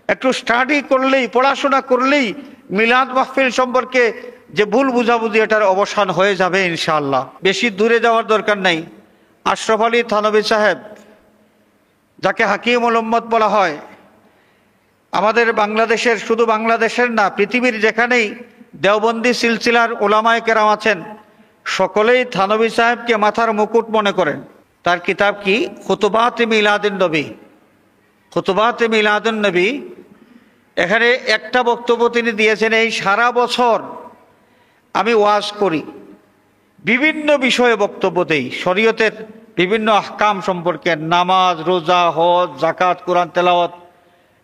একটু স্টাডি করলেই, পড়াশোনা করলেই মিলাদ মাহফিল সম্পর্কে যে ভুল বুঝাবুঝি এটার অবসান হয়ে যাবে ইনশাআল্লাহ। বেশি দূরে যাওয়ার দরকার নাই। আশরাফ আলী থানবী সাহেব, যাকে হাকিমুল উম্মত বলা হয়, আমাদের বাংলাদেশের, শুধু বাংলাদেশের না, পৃথিবীর যেখানেই দেওবন্দি সিলসিলার ওলামায়ে কেরাম আছেন, সকলেই থানবী সাহেবকে মাথার মুকুট মনে করেন। তার কিতাব কি? খুতুবাতে মিলাদুন নবী। খুতুবাতে মিলাদুন নবী, এখানে একটা বক্তব্য তিনি দিয়েছেন, এই সারা বছর আমি ওয়াজ করি, বিভিন্ন বিষয়ে বক্তব্য দেই, শরীয়তের বিভিন্ন আহকাম সম্পর্কে, নামাজ, রোজা, হজ, যাকাত, কোরআন তেলাওয়াত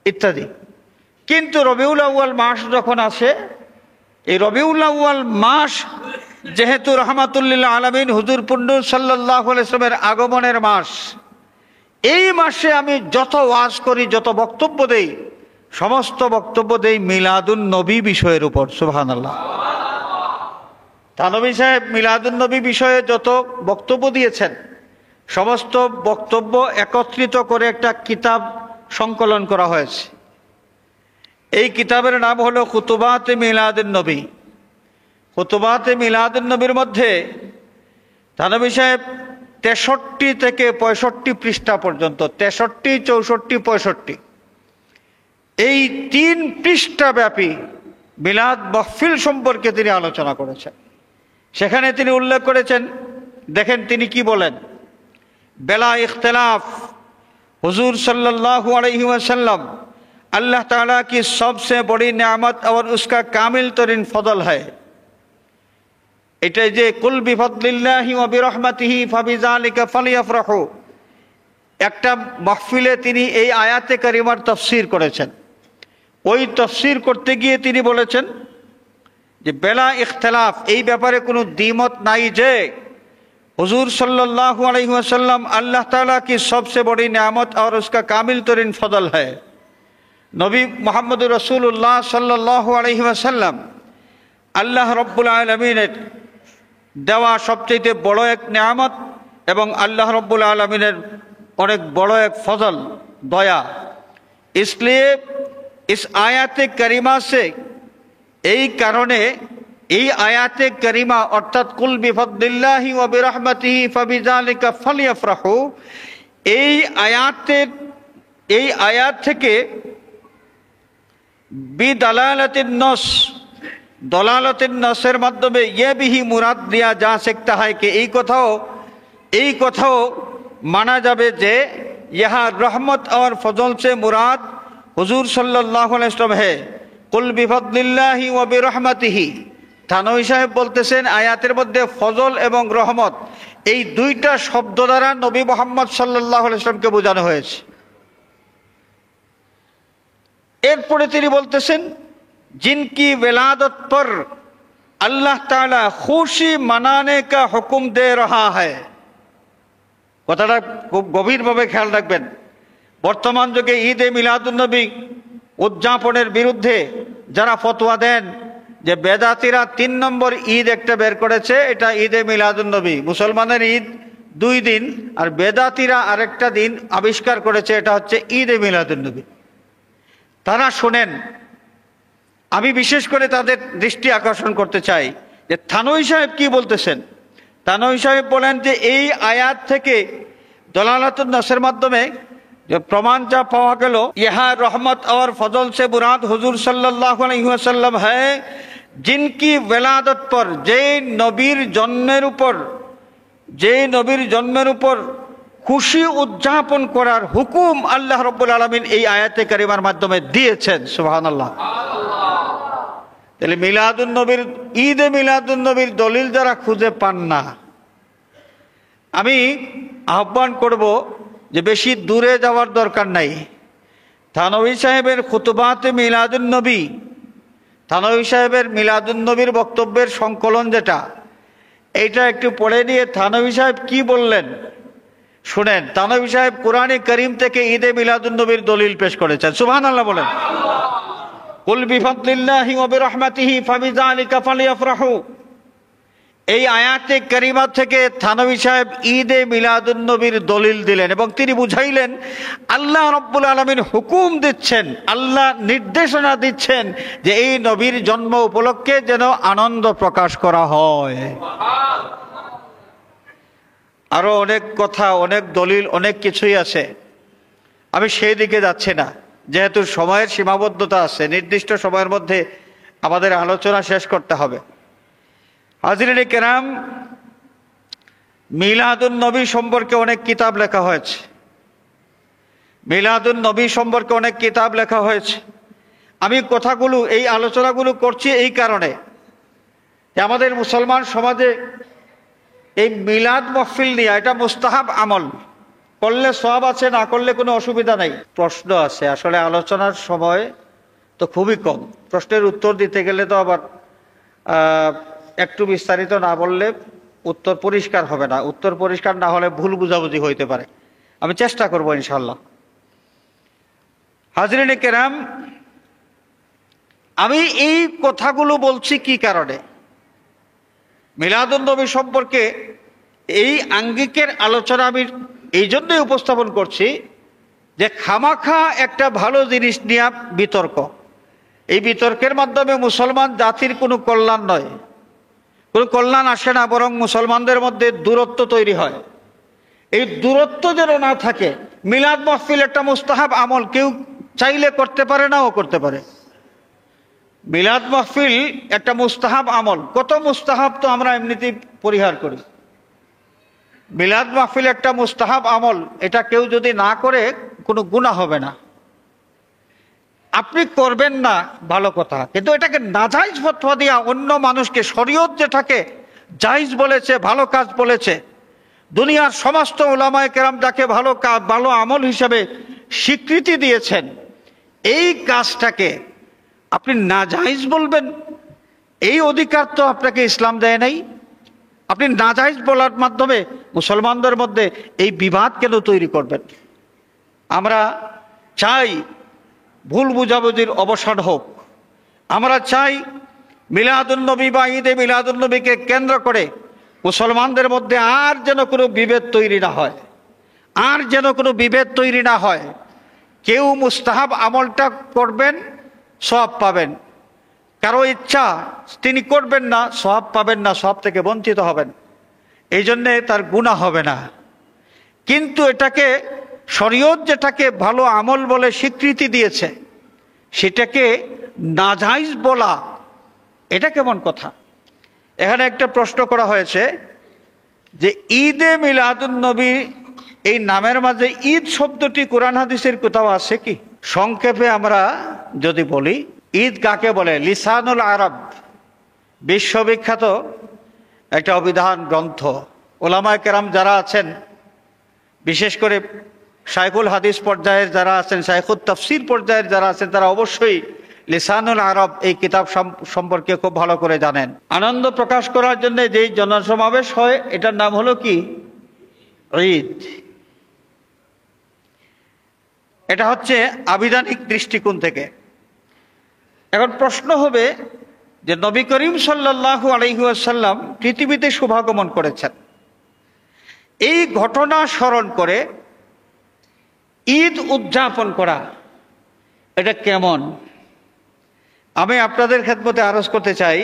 ইত্যাদি। কিন্তু রবিউল আউয়াল মাস যখন আসে, এই রবিউল আউয়াল মাস যেহেতু রহমাতুল্লিল আলামিন হুজুর পুন্নু সাল্লাল্লাহু আলাইহি ওয়াসাল্লামের আগমনের মাস, এই মাসে আমি যত ওয়াজ করি, যত বক্তব্য দেই, সমস্ত বক্তব্য দেই মিলাদুন নবী বিষয়ের উপর। সুবহানাল্লাহ। থানবী সাহেব মিলাদুন নবী বিষয়ে যত বক্তব্য দিয়েছেন, সমস্ত বক্তব্য একত্রিত করে একটা কিতাব সংকলন করা হয়েছে। এই কিতাবের নাম হলো খুতুবাতে মিলাদুন নবী। খুতুবাতে মিলাদুন নবীর মধ্যে থানবী সাহেব 63 থেকে 65 পৃষ্ঠা পর্যন্ত, 63, 64, 65, এই 3 পৃষ্ঠা ব্যাপী মিলাদ মাহফিল সম্পর্কে তিনি আলোচনা করেছেন। সেখানে তিনি উল্লেখ করেছেন, দেখেন তিনি কি বলেন, বেলা ইখতিলাফ হুজুর সাল্লাল্লাহু আলাইহি ওয়াসাল্লাম अल्लाह ताला की सबसे बड़ी नेमत और उसका कामिल तरीन फजल है। এটাই যে কুল বিফাদলিল্লাহি ওয়া বিরহমাতিহি ফাবিযালিকা ফালিয়াফরাহু, একটা মাহফিলে তিনি এই আয়াতে কারিমার তাফসীর করেছেন। ওই তাফসীর করতে গিয়ে তিনি বলেছেন যে বেলা ইখতিলাফ, এই ব্যাপারে কোনো দ্বিমত নাই যে हुजूर सल्लल्लाहु अलैहि वसल्लम अल्लाह ताला की सबसे बड़ी नेमत और उसका कामिल तरीन फजल है। नबी मोहम्मद रसूलुल्लाह सल्लल्लाहु अलैहि वसल्लम अल्लाह रब्बुल आलमीनेर देवा सबचेয়ে बड़ो एक नेमत एवं अल्लाह रब्बुल आलमीनेर अनेक बड़ो एक फजल दया। इसलिए इस आयात करीमा से এই কারণে এই আয়াতে কারিমা অর্থাৎ কুল বিফাদলিল্লাহি ওয়া বিরহমাতিহি ফাবিযালিকা ফালিয়াফরাহু, এই আয়াত থেকে বিদালালাতিন নস, দলালাতিন নসের মাধ্যমে ये भी মুরাদ दिया जा सकता है कि এই কথাও মানা যাবে যে यहाँ रहमत और फजल से मुराद हुजूर सल्लल्लाहु अलैहि वसल्लम है। कुल बिफदलिल्लाहि व बिरहमतिहि, থানভী সাহেব বলতেছেন আয়াতের মধ্যে ফজল এবং রহমত এই দুইটা শব্দ দ্বারা নবী মুহাম্মদ সাল্লাল্লাহু আলাইহি ওয়াসাল্লামকে বোঝানো হয়েছে। এরপরে তিনি বলতেছেন जिनकी विलादत पर अल्लाह ताला खुशी मनाने का हुक्म दे रहा है। কথাটা খুব গভীরভাবে খেয়াল রাখবেন। বর্তমান যুগে ঈদে মিলাদুন্নবী উদযাপনের বিরুদ্ধে যারা ফতোয়া দেন যে বেদাতিরা ৩ নম্বর ঈদ একটা বের করেছে, এটা ঈদে মিলাদুন্নবী, মুসলমানের ঈদ 2 দিন আর বেদাতিরা আরেকটা দিন আবিষ্কার করেছে, এটা হচ্ছে ঈদে মিলাদুন্নবী। তারা শোনেন, আমি বিশেষ করে তাদের দৃষ্টি আকর্ষণ করতে চাই যে থানভী সাহেব কি বলতেছেন। থানভী সাহেব বলেন যে এই আয়াত থেকে দলালাতুন নসের মাধ্যমে जो प्रमाण जा पावा गलो यहाँ रहमत और फजल से मुराद हुजूर सल्लल्लाहु अलैहि वसल्लम है जिनकी विलादत पर जे नबीर जन्मेर ऊपर खुशी उद्यापन करार हुकुम अल्लाह रब्बुल आलामीन এই আয়াতে কারিমার মাধ্যমে দিয়েছেন। সুবহানাল্লাহ। তাহলে মিলাদুন নবীর, ঈদে মিলাদুন নবীর দলিল যারা খুঁজে পান না, আমি আহ্বান করব যে বেশি দূরে যাওয়ার দরকার নাই। থানভী সাহেবের খুতবাতে মিলাদুন নবী, থানভী সাহেবের মিলাদুন নবীর বক্তব্যের সংকলন যেটা, এইটা একটু পড়ে নিয়ে থানভী সাহেব কি বললেন শুনেন। থানভী সাহেব কোরআনে কারীম থেকে ঈদে মিলাদুন নবীর দলিল পেশ করেছেন। সুবহানাল্লাহ বলেন। কুল বিফাদলিল্লাহি ওয়া বিরহমাতিহি ফাবিযালিকা ফালিয়াফরাহু, এই আয়াতে কারিমা থেকে থানভী সাহেব ঈদে মিলাদুন নবীর দলিল দিলেন এবং তিনি বুঝাইলেন আল্লাহ রব্বুল আলামিন হুকুম দিচ্ছেন, আল্লাহ নির্দেশনা দিচ্ছেন যে এই নবীর জন্ম উপলক্ষে যেন আনন্দ প্রকাশ করা হয়। আরো অনেক কথা, অনেক দলিল, অনেক কিছুই আছে, আমি সেই দিকে যাচ্ছি না, যেহেতু সময়ের সীমাবদ্ধতা আছে, নির্দিষ্ট সময়ের মধ্যে আমাদের আলোচনা শেষ করতে হবে। হাজিরিন কেরাম, মিলাদুন নবী সম্পর্কে অনেক কিতাব লেখা হয়েছে, মিলাদুন নবী সম্পর্কে অনেক কিতাব লেখা হয়েছে। আমি কথাগুলো, এই আলোচনাগুলো করছি এই কারণে যে আমাদের মুসলমান সমাজে এই মিলাদ মাহফিল নিয়ে, এটা মুস্তাহাব আমল, করলে সওয়াব আছে, না করলে কোনো অসুবিধা নাই। প্রশ্ন আছে, আসলে আলোচনার সময় তো খুবই কম, প্রশ্নের উত্তর দিতে গেলে তো আবার একটু বিস্তারিত না বললে উত্তর পরিষ্কার হবে না, উত্তর পরিষ্কার না হলে ভুল বুঝাবুঝি হইতে পারে। আমি চেষ্টা করব ইনশাআল্লাহ। হাজরিন কেরাম, আমি এই কথাগুলো বলছি কি কারণে? মিলাদুন নবী সম্পর্কে এই আঙ্গিকের আলোচনা আমি এই জন্যই উপস্থাপন করছি যে খামাখা একটা ভালো জিনিস নিয়ে বিতর্ক, এই বিতর্কের মাধ্যমে মুসলমান জাতির কোনো কল্যাণ নয়, কোনো কল্যাণ আসে না, বরং মুসলমানদের মধ্যে দূরত্ব তৈরি হয়। এই দূরত্ব যেন না থাকে। মিলাদ মাহফিল একটা মুস্তাহাব আমল, কেউ চাইলে করতে পারে, নাও করতে পারে। মিলাদ মাহফিল একটা মুস্তাহাব আমল, কত মুস্তাহাব তো আমরা এমনিতেই পরিহার করি। মিলাদ মাহফিল একটা মুস্তাহাব আমল, এটা কেউ যদি না করে কোনো গুনাহ হবে না। আপনি করবেন না ভালো কথা, কিন্তু এটাকে নাজাইজ ফতোয়া দিয়া অন্য মানুষকে, শরীয়ত যেটাকে জায়েজ বলেছে, ভালো কাজ বলেছে, দুনিয়ার সমস্ত উলামায়ে কেরাম যাকে ভালো কাজ, ভালো আমল হিসেবে স্বীকৃতি দিয়েছেন, এই কাজটাকে আপনি নাজাইজ বলবেন? এই অধিকার তো আপনাকে ইসলাম দেয় নাই। আপনি নাজাইজ বলার মাধ্যমে মুসলমানদের মধ্যে এই বিবাদ কেন তৈরি করবেন? আমরা চাই ভুল বুঝাবুঝির অবসান হোক। আমরা চাই মিলাদুন্নবী বা ঈদে মিলাদুন্নবীকে কেন্দ্র করে মুসলমানদের মধ্যে আর যেন কোনো বিভেদ তৈরি না হয়, আর যেন কোনো বিভেদ তৈরি না হয়। কেউ মুস্তাহাব আমলটা করবেন, সওয়াব পাবেন। কারো ইচ্ছা তিনি করবেন না, সওয়াব পাবেন না, সওয়াব থেকে বঞ্চিত হবেন, এই জন্যে তার গুনাহ হবে না। কিন্তু এটাকে শরীয়ত যেটাকে ভালো আমল বলে স্বীকৃতি দিয়েছে, সেটাকে নাজাইজ বলা, এটা কেমন কথা? এখানে একটা প্রশ্ন করা হয়েছে যে ঈদে মিলাদুন্নবী এই নামের মাঝে ঈদ শব্দটি কোরআন হাদিসের কোথাও আছে কি? সংক্ষেপে আমরা যদি বলি, ঈদ কাকে বলে? লিসানুল আরব, বিশ্ববিখ্যাত একটা অভিধান গ্রন্থ। ওলামায়ে কেরাম যারা আছেন, বিশেষ করে শাইখুল হাদিস পর্যায়ের যারা আছেন, শাইখুল তাফসির পর্যায়ের যারা আছেন, তারা অবশ্যই লিসানুল আরব এই কিতাব সম্পর্কে খুব ভালো করে জানেন। আনন্দ প্রকাশ করার জন্য যেই জনসমাবেশ হয়, এটার নাম হলো কি? ঈদ। এটা হচ্ছে আবিধানিক দৃষ্টিকোণ থেকে। এখন প্রশ্ন হবে যে নবী করিম সাল্লাল্লাহু আলাইহি ওয়াসাল্লাম পৃথিবীতে শুভাগমন করেছেন, এই ঘটনা স্মরণ করে ঈদ উদযাপন করা এটা কেমন? আমি আপনাদের খেদমতে আরজ করতে চাই,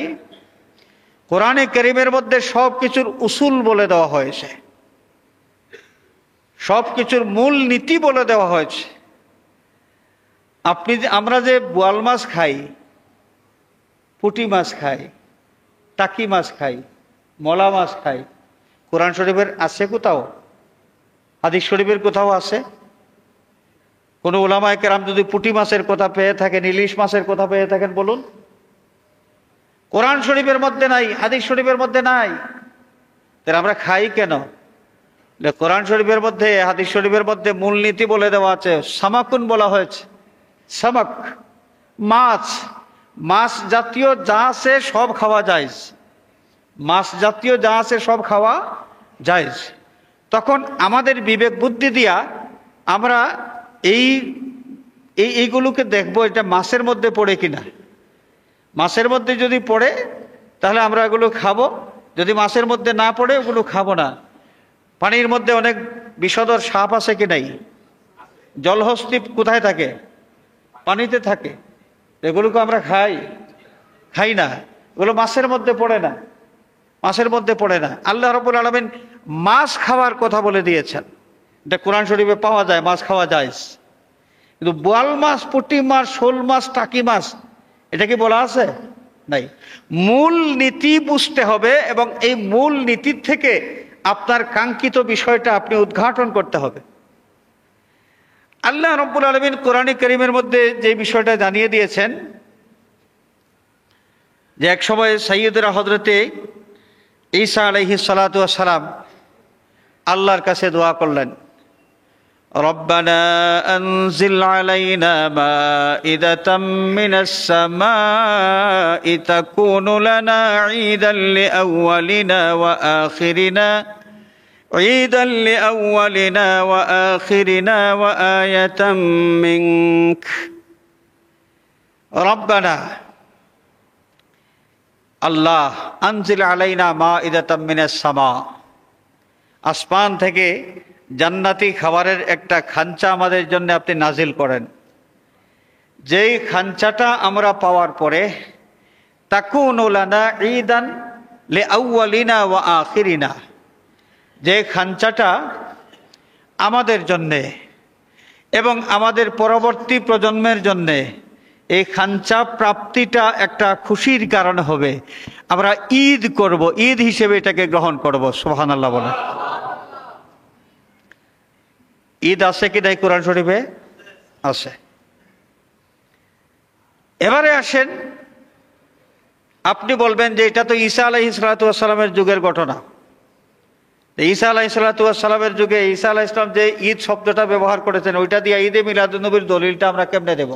কোরআনে কারীমের মধ্যে সব কিছুর উসুল বলে দেওয়া হয়েছে, সব কিছুর মূল নীতি বলে দেওয়া হয়েছে। আমরা যে বোয়াল মাছ খাই, পুঁটি মাছ খাই, টাকি মাছ খাই, মলা মাছ খাই, কোরআন শরীফের আছে কোথাও? হাদিস শরীফের কোথাও আছে? কোন উলামায়ে কেরাম যদি পুঁটি মাছের কথা পেয়ে থাকেন, ইলিশ মাছের কথা পেয়ে থাকেন, বলুন। কোরআন শরীফের মধ্যে নাই, হাদিস শরীফের মধ্যে নাই, তাহলে আমরা খাই কেন? কোরআন শরীফের মধ্যে, হাদিস শরীফের মধ্যে মূলনীতি বলে দেওয়া আছে। সামাকুন বলা হয়েছে, সামাক মাছ, মাছ জাতীয় যা আছে সব খাওয়া জায়েজ, মাছ জাতীয় যা আছে সব খাওয়া জায়েজ। তখন আমাদের বিবেক বুদ্ধি দিয়া আমরা এইগুলোকে দেখবো এটা মাছের মধ্যে পড়ে কিনা। মাছের মধ্যে যদি পড়ে তাহলে আমরা এগুলো খাবো, যদি মাছের মধ্যে না পড়ে ওগুলো খাবো না। পানির মধ্যে অনেক বিষধর সাপ আছে কি নাই? জলহস্তী কোথায় থাকে? পানিতে থাকে। এগুলোকে আমরা খাই না, এগুলো মাছের মধ্যে পড়ে না, মাছের মধ্যে পড়ে না। আল্লাহ রাব্বুল আলামিন মাছ খাওয়ার কথা বলে দিয়েছেন, এটা কোরআন শরীফে পাওয়া যায়, মাছ খাওয়া যায়। কিন্তু বোয়াল মাছ, পুঁটি মাছ, শোল মাছ, টাকি মাছ, এটা কি বলা আছে? নাই। মূল নীতি বুঝতে হবে এবং এই মূল নীতির থেকে আপনার কাঙ্ক্ষিত বিষয়টা আপনি উদ্ঘাটন করতে হবে। আল্লাহ রাব্বুল আলামিন কোরআনে কারীমের মধ্যে যে বিষয়টা জানিয়ে দিয়েছেন যে এক সময় সাইয়্যিদুনা হযরতে ঈসা আলাইহিস সালাতু ওয়াস সালাম আল্লাহর কাছে দোয়া করলেন, রব্বানা আনজিল আলাইনা মাইদাতাম মিনাস সামাই তাকুনু লানা ঈদান লিআউয়ালিনা ওয়া আখিরিনা ঈদান লিআউয়ালিনা ওয়া আখিরিনা ওয়া আয়াতাম মিনক। রব্বানা আল্লাহ, আনজিল আলাইনা মাইদাতাম মিনাস সামা, আসমান থেকে জান্নাতি খাবারের একটা খাঞ্চা আমাদের জন্য আপনি নাজিল করেন। যেই খাঞ্চাটা আমরা পাওয়ার পরে তাকুনু লানা ঈদান লিআউয়ালিনা ওয়া আখিরিনা, যে খাঞ্চাটা আমাদের জন্যে এবং আমাদের পরবর্তী প্রজন্মের জন্যে এই খাঞ্চা প্রাপ্তিটা একটা খুশির কারণ হবে। আমরা ঈদ করব, ঈদ হিসেবে এটাকে গ্রহণ করব। সুবহানাল্লাহ বলেন। ঈদ আছে কি নাই কোরআন শরীফে? আছে। এবারে আসেন, আপনি বলবেন যে এটা তো ঈসা আলাইহিস সালাতু ওয়াস সালামের যুগের ঘটনা। ঈসা আলাইহিস সালাতু ওয়াস সালামের যুগে ঈসা আলাইহিস সালাম যে ঈদ শব্দটা ব্যবহার করেছেন, ওইটা দিয়ে ঈদে মিলাদুন্নবীর দলিলটা আমরা কেমনে দেব?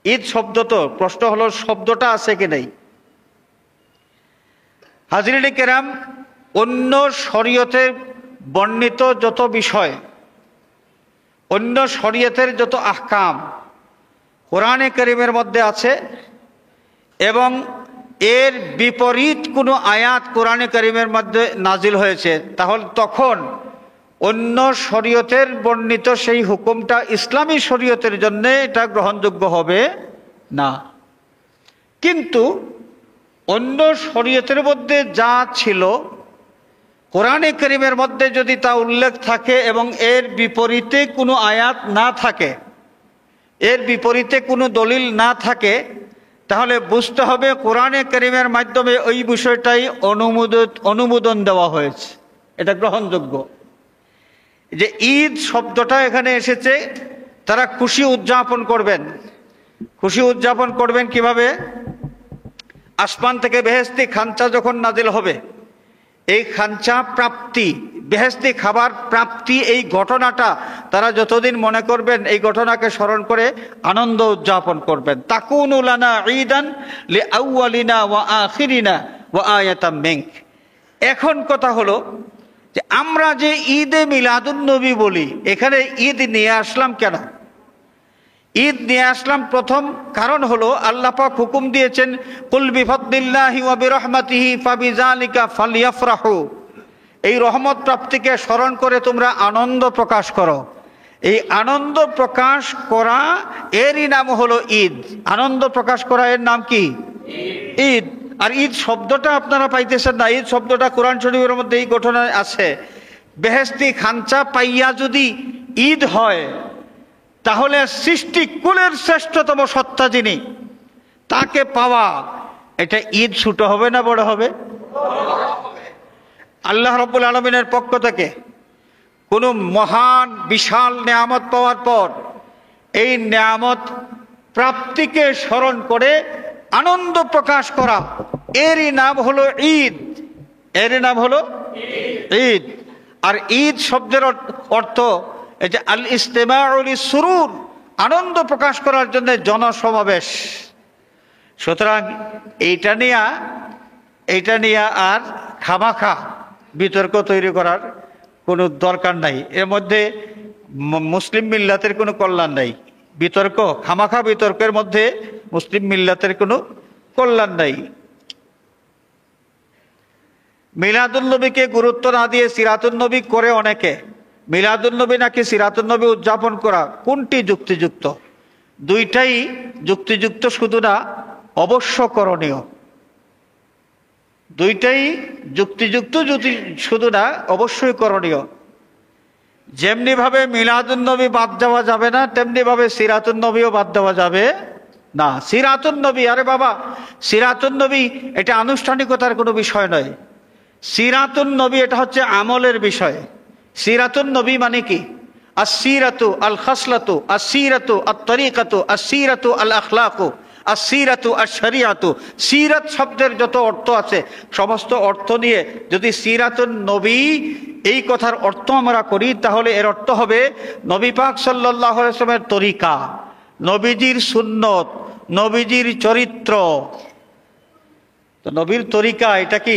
ঈদ শব্দ, তো প্রশ্ন হলো শব্দটা আছে কি নেই। হাজরিনে কেরাম, অন্য শরীয়তের বর্ণিত যত বিষয়, অন্য শরীয়তের যত আহকাম কোরআনে কারীমের মধ্যে আছে, এবং এর বিপরীত কোনো আয়াত কোরআনে কারীমের মধ্যে নাজিল হয়েছে, তাহলে তখন অন্য শরীয়তের বর্ণিত সেই হুকুমটা ইসলামী শরীয়তের জন্য এটা গ্রহণযোগ্য হবে না। কিন্তু অন্য শরীয়তের মধ্যে যা ছিল কোরআনে কারীমের মধ্যে যদি তা উল্লেখ থাকে এবং এর বিপরীতে কোনো আয়াত না থাকে, এর বিপরীতে কোনো দলিল না থাকে, তাহলে বুঝতে হবে কোরআনে কারীমের মাধ্যমে ওই বিষয়টাই অনুমোদন দেওয়া হয়েছে, এটা গ্রহণযোগ্য। যে ঈদ শব্দটা এখানে এসেছে, তারা খুশি উদযাপন করবেন। খুশি উদযাপন করবেন কিভাবে? আসমান থেকে বেহেশতি খাঞ্চা যখন নাজিল হবে, এই খাঞ্চা প্রাপ্তি, বেহেশতি খাবার প্রাপ্তি, এই ঘটনাটা তারা যতদিন মনে করবেন, এই ঘটনাকে স্মরণ করে আনন্দ উদযাপন করবেন। তাকুনু লানা ঈদান লিআউয়ালিনা ওয়া আখিরিনা ওয়া আয়াতাম মিনক। এখন কথা হলো যে আমরা যে ঈদে মিলাদুন্নবী বলি, এখানে ঈদ নিয়ে আসলাম কেন? ঈদ নিয়ে আসলাম প্রথম কারণ হলো আল্লাহ পাক হুকুম দিয়েছেন, কুল বিফাদলিল্লাহি ওয়া বিরহমাতিহি ফাবিযালিকা ফালইফরাহু। এই রহমত প্রাপ্তিকে স্মরণ করে তোমরা আনন্দ প্রকাশ করো। এই আনন্দ প্রকাশ করা এরই নাম হলো ঈদ। আনন্দ প্রকাশ করা এর নাম কি? ঈদ। আর ঈদ শব্দটা আপনারা পাইতেছেন না। ঈদ শব্দটা কোরআন শরীফের মধ্যে এই ঘটনায় আছে। বেহেশতি খাঞ্চা পাইয়া যদি ঈদ হয়, তাহলে সৃষ্টি কুলের শ্রেষ্ঠতম সত্তা যিনি, তাকে পাওয়া, এটা ঈদ ছোট হবে না বড় হবে? আল্লাহ রাব্বুল আলামিনের পক্ষ থেকে কোনো মহান বিশাল নেয়ামত পাওয়ার পর এই নেয়ামত প্রাপ্তিকে স্মরণ করে আনন্দ প্রকাশ করা, এরই নাম হলো ঈদ। এরই নাম হলো ঈদ। আর ঈদ শব্দের অর্থ এই যে আল ইস্তেমাউ লিসসুরুর, আনন্দ প্রকাশ করার জন্য জনসমাবেশ। সুতরাং এইটা নিয়ে আর খামাখা বিতর্ক তৈরি করার কোনো দরকার নাই। এর মধ্যে মুসলিম মিল্লাতের কোনো কল্যাণ নাই। খামাখা বিতর্কের মধ্যে মুসলিম মিল্লাতের কোনো কল্যাণ নাই। মিলাদুন্নবীকে গুরুত্ব না দিয়ে সিরাতুন্নবী করে অনেকে। মিলাদুন্নবী নাকি সিরাতুন্নবী উদযাপন করা, কোনটি যুক্তিযুক্ত? দুইটাই যুক্তিযুক্ত, শুধু না অবশ্য করণীয়। দুইটাই যুক্তিযুক্ত, শুধু না অবশ্যই করণীয়। যেমনি ভাবে মিলাদুন্নবী বাদ দেওয়া যাবে না, তেমনি ভাবে সিরাতুন্নবীও বাদ দেওয়া যাবে না। সিরাতুন্নবী, আরে বাবা, সিরাতুন্নবী এটা আনুষ্ঠানিকতার কোনো বিষয় নয়। সিরাতুন্নবী এটা হচ্ছে আমলের বিষয়। সিরাতুন্নবী মানে কি? আসসিরাতু আল খাসলাতু, আসসিরাতু আত তরিকাতু, আসসিরাতু আল আখলাকু, আসসিরাতু আশ-শরিয়াতু। সিরাত শব্দের যত অর্থ আছে সমস্ত অর্থ নিয়ে যদি সিরাতুন্নবী এই কথার অর্থ আমরা করি, তাহলে এর অর্থ হবে নবী পাক সাল্লাল্লাহু আলাইহি ওয়াসাল্লামের তরিকা, নবীজির সুন্নত, নবীজির চরিত্র। তো নবীর তরিকা এটা কি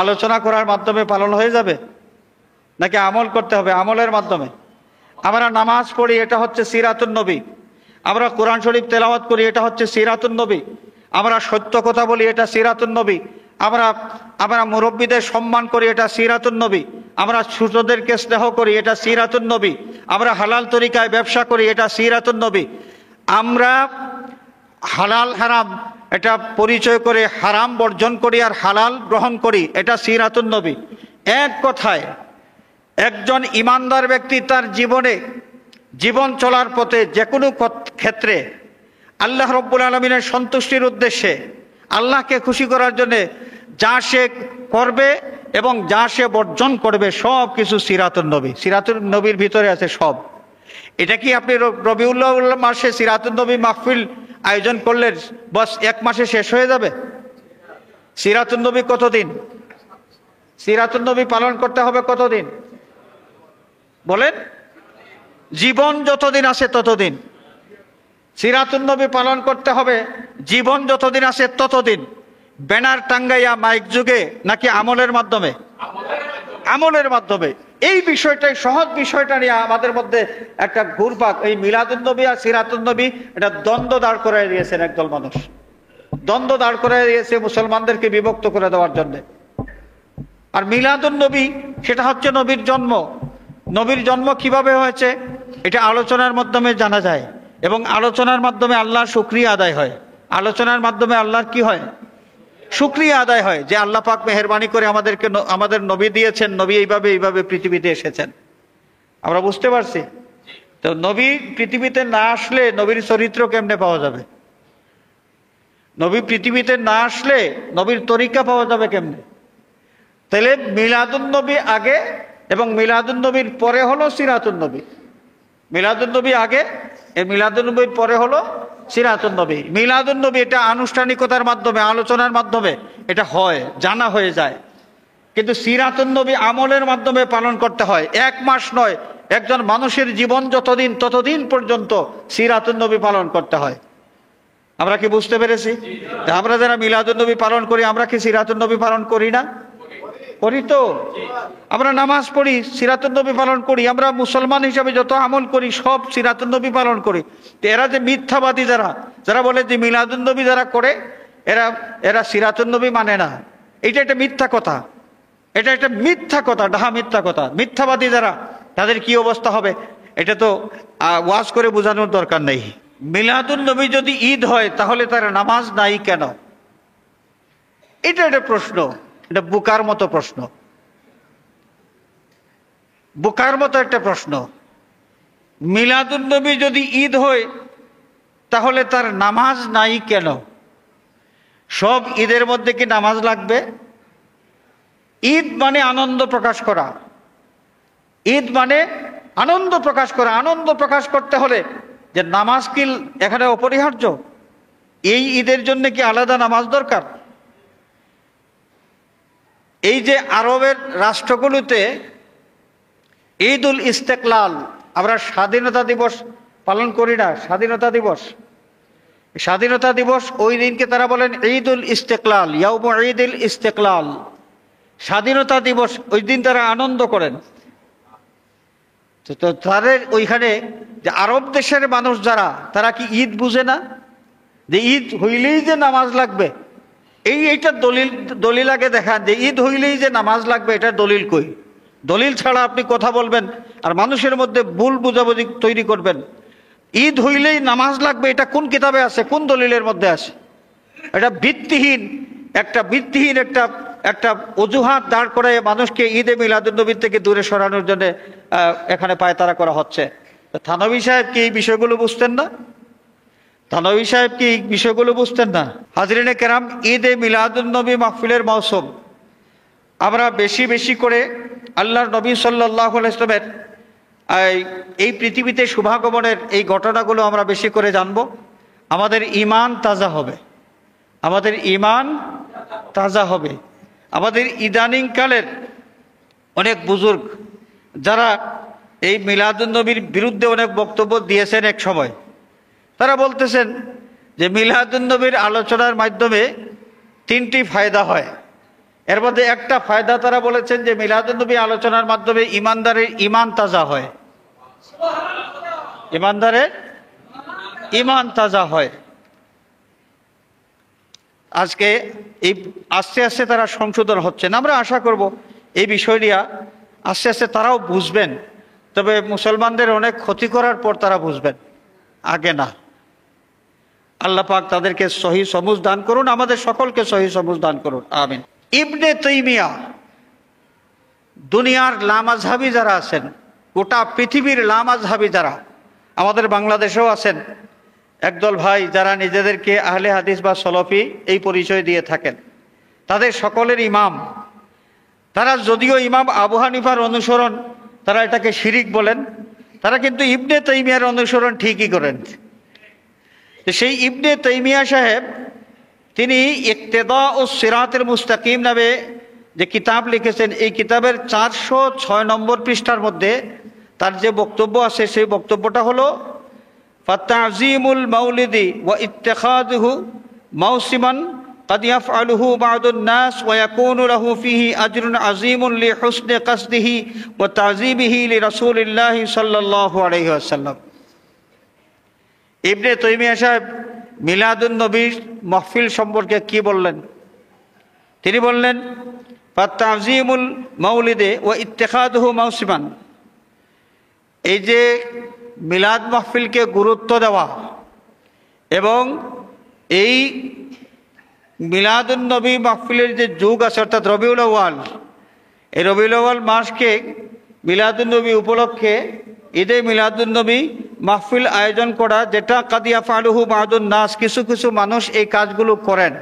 আলোচনা করার মাধ্যমে পালন হয়ে যাবে, নাকি আমল করতে হবে? আমলের মাধ্যমে। আমরা নামাজ পড়ি, এটা হচ্ছে সিরাতুন্নবী। আমরা কোরআন শরীফ তেলাওয়াত করি, এটা হচ্ছে সিরাতুন্নবী। আমরা সত্য কথা বলি, এটা সিরাতুন্নবী। আমরা মুরব্বীদের সম্মান করি, এটা সিরাতুন্নবী। আমরা ছোটদেরকে স্নেহ করি, এটা সিরাতুন্নবী। আমরা হালাল তরিকায় ব্যবসা করি, এটা সিরাতুন্নবী। আমরা হালাল হারাম এটা পরিচয় করে হারাম বর্জন করি আর হালাল গ্রহণ করি, এটা সিরাতুন্নবী। এক কথায় একজন ইমানদার ব্যক্তি তার জীবন চলার পথে যে কোনো ক্ষেত্রে আল্লাহ রাব্বুল আলামিনের সন্তুষ্টির উদ্দেশ্যে, আল্লাহকে খুশি করার জন্য যা সে করবে এবং যা সে বর্জন করবে সব কিছু সিরাতুন্নবী। সিরাতুন্নবীর ভিতরে আছে সব। এটা কি আপনি রবিউল আউয়াল মাসে সিরাতুন্নবী মাহফিল আয়োজন করলে বাস 1 মাসে শেষ হয়ে যাবে? সিরাতুন নবী কতদিন? সিরাতুন নবী পালন করতে হবে কতদিন বলেন? জীবন যতদিন আছে ততদিন সিরাতুন নবী পালন করতে হবে, জীবন যতদিন আছে ততদিন। ব্যানার টাঙ্গাইয়া মাইক যুগে নাকি আমলের মাধ্যমে? আমলের মাধ্যমে। এই বিষয়টাই, সহজ বিষয়টা নিয়ে আমাদের মধ্যে একটা ঘুরপাক। এই মিলাদুন নবী আর সিরাতুন নবী এটা দ্বন্দ্ব দাঁড় করাই দিয়েছেন একদল মানুষ, দ্বন্দ্ব দাঁড় করাই দিয়েছে মুসলমানদেরকে বিভক্ত করে দেওয়ার জন্য। আর মিলাদুন নবী সেটা হচ্ছে নবীর জন্ম। নবীর জন্ম কিভাবে হয়েছে এটা আলোচনার মাধ্যমে জানা যায়, এবং আলোচনার মাধ্যমে আল্লাহর শুকরিয়া আদায় হয়। আলোচনার মাধ্যমে আল্লাহর কি হয়? শুকরিয়া আদায় হয়, যে আল্লাহ পাক মেহেরবানি করে আমাদেরকে আমাদের নবী দিয়েছেন, নবী এইভাবে এইভাবে পৃথিবীতে এসেছেন। আমরা বুঝতে পারছি তো? নবী পৃথিবীতে না আসলে নবীর চরিত্র কেমনে পাওয়া যাবে? নবী পৃথিবীতে না আসলে নবীর তরিকা পাওয়া যাবে কেমনে? তাহলে মিলাদুন নবী আগে এবং মিলাদুন নবীর পরে হলো সিরাতুন নবী। মিলাদুন নবী আগে, এই মিলাদুন নবীর পরে হলো সিরাতুন নবী। মিলাদুন নবী এটা আনুষ্ঠানিকতার মাধ্যমে, আলোচনার মাধ্যমে এটা হয়, জানা হয়ে যায়। কিন্তু সিরাতুন নবী আমলের মাধ্যমে পালন করতে হয়। 1 মাস নয়, একজন মানুষের জীবন যতদিন ততদিন পর্যন্ত সিরাতুন নবী পালন করতে হয়। আমরা কি বুঝতে পেরেছি? আমরা যারা মিলাদুন নবী পালন করি, আমরা কি সিরাতুন নবী পালন করি না? করি তো। আমরা নামাজ পড়ি, সিরাতুন নবী পালন করি। আমরা মুসলমান হিসাবে যত আমল করি সব সিরাতুন নবী পালন করি। তো এরা যে মিথ্যাবাদী, যারা বলে যে মিলাদুন নবী যারা করে এরা সিরাতুন নবী মানে না, এটা একটা মিথ্যা কথা। এটা একটা মিথ্যা কথা, ডাহা মিথ্যা কথা। মিথ্যাবাদী যারা, তাদের কি অবস্থা হবে এটা তো ওয়াজ করে বোঝানোর দরকার নেই। মিলাদুন নবী যদি ঈদ হয় তাহলে তার নামাজ নাই কেন? এটা একটা প্রশ্ন, এটা বোকার মতো প্রশ্ন, বোকার মতো একটা প্রশ্ন। মিলাদুন নবী যদি ঈদ হয় তাহলে তার নামাজ নাই কেন? সব ঈদের মধ্যে কি নামাজ লাগবে? ঈদ মানে আনন্দ প্রকাশ করা, ঈদ মানে আনন্দ প্রকাশ করা। আনন্দ প্রকাশ করতে হলে যে নামাজ কি এখানে অপরিহার্য? এই ঈদের জন্য কি আলাদা নামাজ দরকার? এই যে আরবের রাষ্ট্রগুলোতে ঈদুল ইস্তেকলাল, আমরা স্বাধীনতা দিবস পালন করি না? স্বাধীনতা দিবস, স্বাধীনতা দিবস ওই দিনকে তারা বলেন ঈদুল ইস্তেকলাল, ইয়াউম ঈদুল ইস্তেকলাল। স্বাধীনতা দিবস ওই দিন তারা আনন্দ করেন। তো তাদের ওইখানে যে আরব দেশের মানুষ যারা, তারা কি ঈদ বুঝে না? যে ঈদ হইলেই যে নামাজ লাগবে, এইটা দলিল আগে দেখান যে ঈদ হইলেই যে নামাজ লাগবে, এটা দলিল কই? দলিল ছাড়া আপনি কথা বলবেন আর মানুষের মধ্যে ভুল বুঝাবুঝি তৈরি করবেন। ঈদ হইলেই নামাজ লাগবে, এটা কোন কিতাবে আছে, কোন দলিলের মধ্যে আছে? এটা ভিত্তিহীন একটা অজুহাত দাঁড় করে মানুষকে ঈদে মিলাদুন নবী থেকে দূরে সরানোর জন্য এখানে পায়তারা করা হচ্ছে। থানভী সাহেব কি এই বিষয়গুলো বুঝতেন না? থানভী সাহেব কি এই বিষয়গুলো বুঝতেন না? হাজরিনে কেরাম, ঈদে মিলাদুন নবী মাহফিলের মৌসুম। আমরা বেশি বেশি করে আল্লাহর নবী সাল্লাল্লাহু আলাইহি ওয়াসাল্লামের এই পৃথিবীতে শুভাগমনের এই ঘটনাগুলো আমরা বেশি করে জানব। আমাদের ঈমান তাজা হবে, আমাদের ঈমান তাজা হবে। আমাদের ইদানিংকালের অনেক বুজুর্গ যারা এই মিলাদুন নবীর বিরুদ্ধে অনেক বক্তব্য দিয়েছেন এক সময়, তারা বলতেছেন যে মিলাদুন নবীর আলোচনার মাধ্যমে 3টি ফায়দা হয়। এর মধ্যে একটা ফায়দা তারা বলেছেন যে মিলাদুন নবী আলোচনার মাধ্যমে ইমানদারের ঈমান তাজা হয়, ইমানদারের ঈমান তাজা হয়। আজকে এই আস্তে আস্তে তারা সংশোধন হচ্ছেন। আমরা আশা করব এই বিষয়টা আস্তে আস্তে তারাও বুঝবেন, তবে মুসলমানদের অনেক ক্ষতি করার পর তারা বুঝবেন, আগে না। আল্লাহ পাক তাদেরকে সহি সমঝ দান করুন, আমাদের সকলকে সহি সমঝ দান করুন, আমিন। ইবনে তাইমিয়া, দুনিয়ার লামাযহাবী যারা আছেন, গোটা পৃথিবীর লামাযহাবী যারা, আমাদের বাংলাদেশেও আছেন একদল ভাই যারা নিজেদেরকে আহলে হাদিস বা সলফি এই পরিচয় দিয়ে থাকেন, তাদের সকলের ইমাম। তারা যদিও ইমাম আবু হানিফার অনুসরণ, তারা এটাকে শিরিক বলেন, তারা কিন্তু ইবনে তাইমিয়ার অনুসরণ ঠিকই করেন। সেই ইবনে তাইমিয়া সাহেব তিনি ইক্তেদা ও সিরাতের মুস্তাকিম নামে যে কিতাব লিখেছেন, এই কিতাবের 406 নম্বর পৃষ্ঠার মধ্যে তার যে বক্তব্য আছে সেই বক্তব্যটা হলো ফাতাযীমুল মাউলিদি ওয়া ইত্তিখাযুহু মাউসিমান قد يفعله بعض الناس ويكون له فيه أجر عظيم لحسن قصده وتعظيمه لرسول الله صلى الله عليه وسلم। ইবনে তাইমিয়া সাহেব মিলাদুন নবীর মাহফিল সম্পর্কে কি বললেন? তিনি বললেন ফাতাযীমুল মাউলিদে ওয়া ইত্তিখাযুহু মাউসিমান, এই যে মিলাদ মাহফিলকে গুরুত্ব দেওয়া এবং এই মিলাদুন নবী মাহফিলের যে যুগ আছে অর্থাৎ রবিউল আউয়াল, এই রবিউল আউয়াল মাসকে মিলাদুন নবী উপলক্ষে ঈদে মিলাদুন নবী মাহফিল আয়োজন করা, যেটা কাদ ইয়াফআলুহু বা'দুন নাস, কিছু কিছু মানুষ এই কাজগুলো করেন।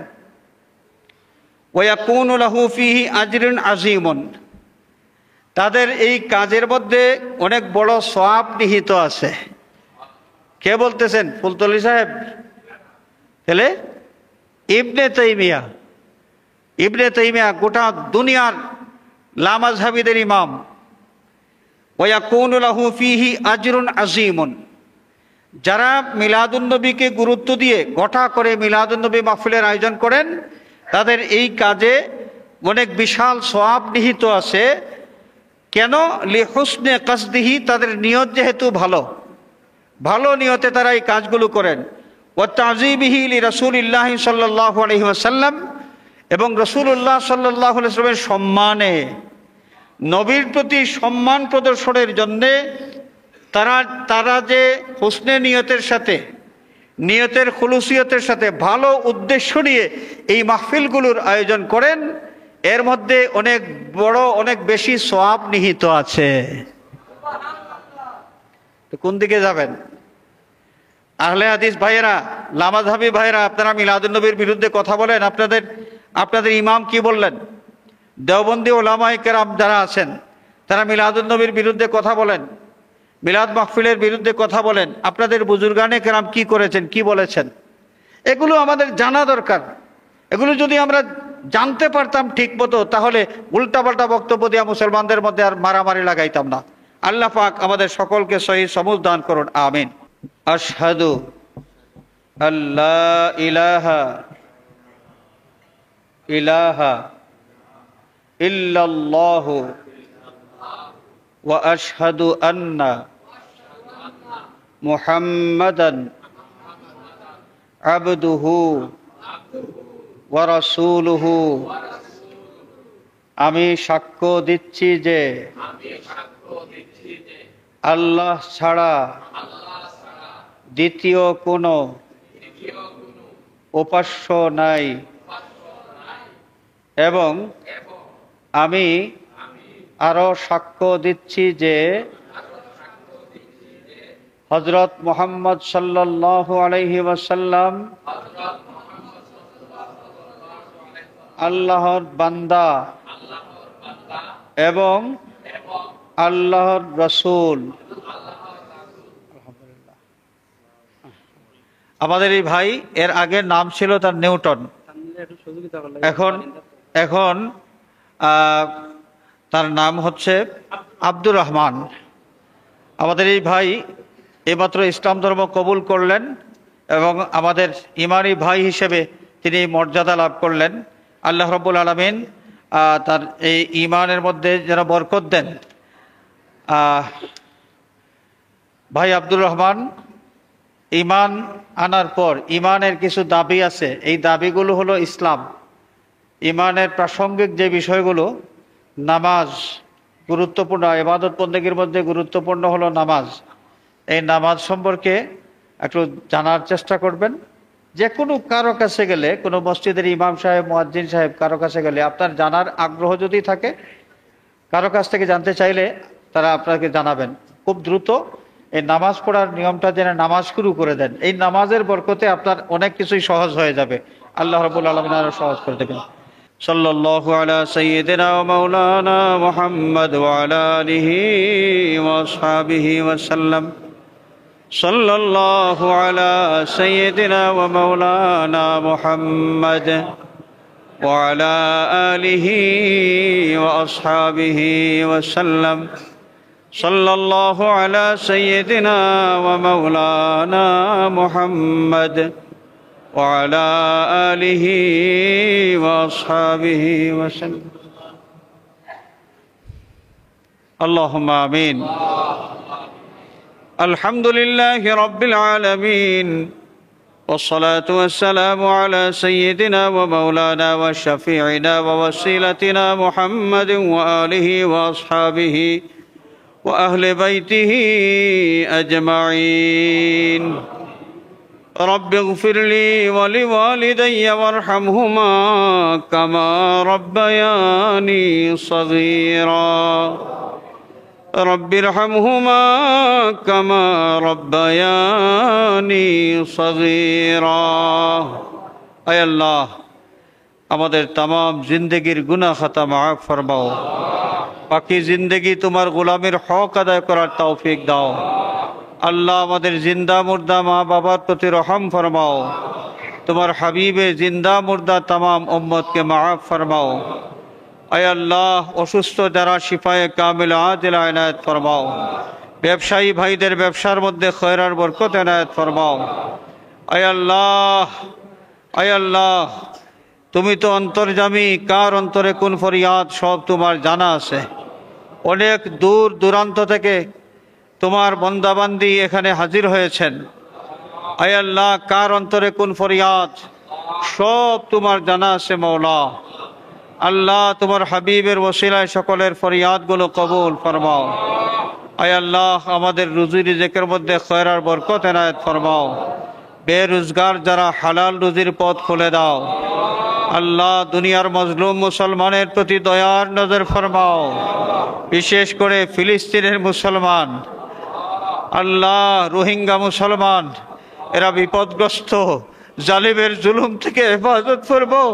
ওয়া ইয়াকুনু লাহু ফীহি আজরুন আযীমুন, তাদের এই কাজের মধ্যে অনেক বড় সওয়াব নিহিত আছে। কে বলতেছেন? ফুলতলি সাহেব? তাহলে ইবনে তাইমিয়া, ইবনে তাইমিয়া গোটা দুনিয়ার লামাযহাবীদের ইমাম। ওয়া ইয়াকুনু লাহু ফীহি আজরুন আযীমুন, যারা মিলাদুন নবীকে গুরুত্ব দিয়ে গোটা করে মিলাদুন নবী মাহফিলের আয়োজন করেন, তাদের এই কাজে অনেক বিশাল সওয়াব নিহিত আছে। কেন? লিহুসনে কাসদিহি, তাদের নিয়ত যেহেতু ভালো, ভালো নিয়তে তারা এই কাজগুলো করেন। ওয়া তাযীমিহি লিরাসূলিল্লাহি সাল্লাল্লাহু আলাইহি ওয়াসাল্লাম, এবং রাসূলুল্লাহ সাল্লাল্লাহু আলাইহি ওয়াসাল্লামের সম্মানে, নবীর প্রতি সম্মান প্রদর্শনের জন্যে তারা যে হুসনে নিয়তের সাথে, নিয়তের খুলুসিয়তের সাথে ভালো উদ্দেশ্য নিয়ে এই মাহফিলগুলোর আয়োজন করেন, এর মধ্যে অনেক বড় অনেক বেশি সওয়াব নিহিত আছে। তো কোন দিকে যাবেন? আহলে হাদিস ভাইয়েরা, লামাযহাবী ভাইয়েরা, আপনারা মিলাদুন নবীর বিরুদ্ধে কথা বলেন, আপনাদের ইমাম কি বললেন? দেওবন্দি ওলামায়ে কেরাম যারা আছেন তারা মিলাদুন নবীর বিরুদ্ধে কথা বলেন, মিলাদ মাহফিলের বিরুদ্ধে কথা বলেন। আপনাদের বুজুর্গানে কেরাম কি করেছেন, কি বলেছেন, এগুলো আমাদের জানা দরকার। এগুলো যদি আমরা জানতে পারতাম ঠিক মতো, তাহলে উল্টাপাল্টা বক্তব্য দিয়া মুসলমানদের মধ্যে আর মারামারি লাগাইতাম না। আল্লাহ পাক আমাদের সকলকে সহি সমঝ দান করুন, আমিন। আশহাদু আল্লা ইলাহা ইলাহা ইল্লাল্লাহু ওয়া আশহাদু আন্না মুহাম্মাদান আবদুহু ওয়া রাসূলুহু, আমি সাক্ষ্য দিচ্ছি যে আল্লাহ ছাড়া দ্বিতীয় কোনো উপাস্য নাই, এবং আমি আরো সাক্ষ্য দিচ্ছি যে হযরত মুহাম্মদ সাল্লাল্লাহু আলাইহি ওয়াসাল্লাম আল্লাহর বান্দা এবং আল্লাহর রাসূল। আমাদের এই ভাই, এর আগের নাম ছিল তার নিউটন, এখন তার নাম হচ্ছে আব্দুর রহমান। আমাদের এই ভাই এইমাত্র ইসলাম ধর্ম কবুল করলেন এবং আমাদের ইমানি ভাই হিসেবে তিনি মর্যাদা লাভ করলেন। আল্লাহ রাব্বুল আলামিন তার এই ইমানের মধ্যে যেন বরকত দেন। ভাই আব্দুর রহমান ইমান আনার পর ইমানের কিছু দাবি আছে, এই দাবিগুলো হলো ইসলাম। ইমানের প্রাসঙ্গিক যে বিষয়গুলো, নামাজ গুরুত্বপূর্ণ, ইবাদত বন্দেগীর মধ্যে গুরুত্বপূর্ণ হলো নামাজ। এই নামাজ সম্পর্কে একটু জানার চেষ্টা করবেন। যে কোনো কারো কাছে গেলে, কোনো মসজিদের ইমাম সাহেব, মুয়াজ্জিন সাহেব কারো কাছে গেলে আপনার জানার আগ্রহ যদি থাকে, কারো কাছ থেকে জানতে চাইলে তারা আপনাকে জানাবেন। খুব দ্রুত এই নামাজ পড়ার নিয়মটা জেনে নামাজ শুরু করে দেন। এই নামাজের বরকতে আপনার অনেক কিছুই সহজ হয়ে যাবে। আল্লাহ রাব্বুল আলামিন আরো সহজ করে দেবেন। সাল্লাল্লাহু আলা সাইয়্যিদিনা ওয়া মাওলানা মুহাম্মদ ওয়া আলা আলিহি ওয়া আসহাবিহি ওয়া সাল্লাম। صلى الله على سيدنا ومولانا محمد وعلى آله وأصحابه وسلم صلى الله على سيدنا ومولانا محمد وعلى آله وأصحابه وسلم اللهم آمين الحمد لله رب العالمين والصلاة والسلام على سيدنا ومولانا وشفيعنا ووسيلتنا محمد وآله وأصحابه وأهل بيته أجمعين رب اغفر لي ولوالدي وارحمهما كما ربياني صغيرا رب ارحمهما كما ربياني صغيرا اے اللہ আমাদের तमाम জিন্দেগীর গুনাহ খাতা মাফ ফরমাও বাকি জিন্দেগি তোমার গোলামের হক আদায় করার তৌফিক দাও আল্লাহ আমাদের জিন্দা মুর্দা মা বাবার প্রতি রহম ফরমাও তোমার হাবিবে জিন্দা মুর্দা तमाम উম্মতকে মাফ ফরমাও আয় আল্লাহ অসুস্থ যারা শিফায়ে কামিল আজিল ইনায়াত ফরমাও ব্যবসায়ী ভাইদের ব্যবসার মধ্যে খয়র আর বরকত ইনায়াত ফরমাও আয় আল্লাহ তুমি তো অন্তর্যামী কার অন্তরে কোন ফরিয়াদ সব তোমার জানা আছে অনেক দূর দূরান্ত থেকে তোমার বান্দাবান্দি এখানে হাজির হয়েছেন আয় আল্লাহ কার অন্তরে কোন ফরিয়াদ সব তোমার জানা আছে মওলা আল্লাহ তোমার হাবিবের ওসিলায় সকলের ফরিয়াদগুলো কবুল ফরমাও আয় আল্লাহ আমাদের রুজি রিজেকের মধ্যে খয়র আর বরকত এনায়েত ফরমাও বেরোজগার যারা হালাল রুজির পথ খুলে দাও আল্লাহ দুনিয়ার মজলুম মুসলমানের প্রতি দয়ার নজর ফরমাও বিশেষ করে ফিলিস্তিনের মুসলমান আল্লাহ রোহিঙ্গা মুসলমান এরা বিপদগ্রস্ত জালিমের জুলুম থেকে হেফাজত ফরমাও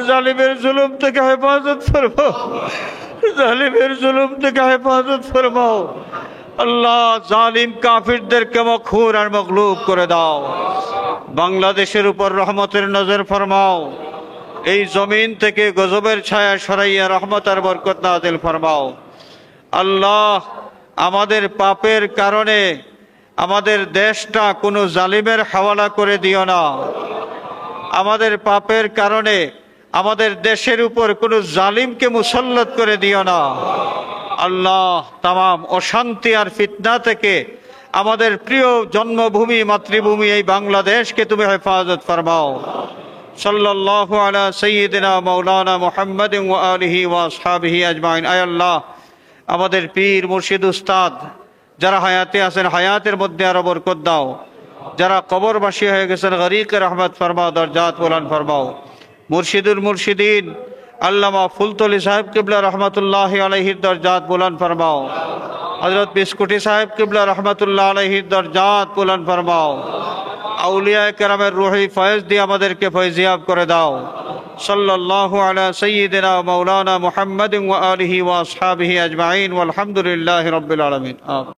জালিমের জুলুম থেকে হেফাজত ফরমাও জালিমের জুলুম থেকে হেফাজত ফরমাও আল্লাহ জালিম কাফিরদেরকে মখুর আর মগলুব করে দাও বাংলাদেশের উপর রহমতের নজর ফরমাও এই জমিন থেকে গজবের ছায়া সরাইয়া রহমত আর বরকত নাযিল ফরমাও আল্লাহ আমাদের পাপের কারণে আমাদের দেশটা কোনো জালিমের হাওয়ালা করে দিও না আমাদের পাপের কারণে আমাদের দেশের উপর কোনো জালিমকে মুসল্লত করে দিও না আল্লাহ तमाम অশান্তি আর ফিতনা থেকে আমাদের প্রিয় জন্মভূমি মাতৃভূমি এই বাংলাদেশকে তুমি হেফাজত ফরমাও সাল্লাল্লাহু আলা সাইয়্যিদিনা মাওলানা মুহাম্মাদিন ওয়া আলিহি ওয়া আসহাবিহি আজমাইন আয় আল্লাহ আমাদের পীর মুর্শিদ উস্তাদ যারা হায়াতে আছেন হায়াতের মধ্যে আরো বরকত দাও যারা কবরবাসী হয়ে গেছেন গরিকে রহমত ফরমাও দরজাত বুলন্দ ফরমাও মুর্শিদুল মুর্শিদিন আল্লামা ফুলতলি সাহেব কিবলা রহমতুল্লাহি আলাইহির দরজাত বুলন্দ ফরমাও হযরত বিস্কুটি সাহেব কিবলা রহমতুল্লাহ আলাইহির দরজাত বুলন্দ ফরমাও আউলিয়া কেরামের রূহি ফয়েজ দিয়ে আমাদেরকে ফয়জিয়াব করে দাও সাল্লাল্লাহু আলা সাইয়্যিদিনা মাওলানা মুহাম্মাদিন ওয়া আলিহি ওয়া আসহাবিহি আজমাইন ওয়াল হামদুলিল্লাহি রাব্বিল আলামিন।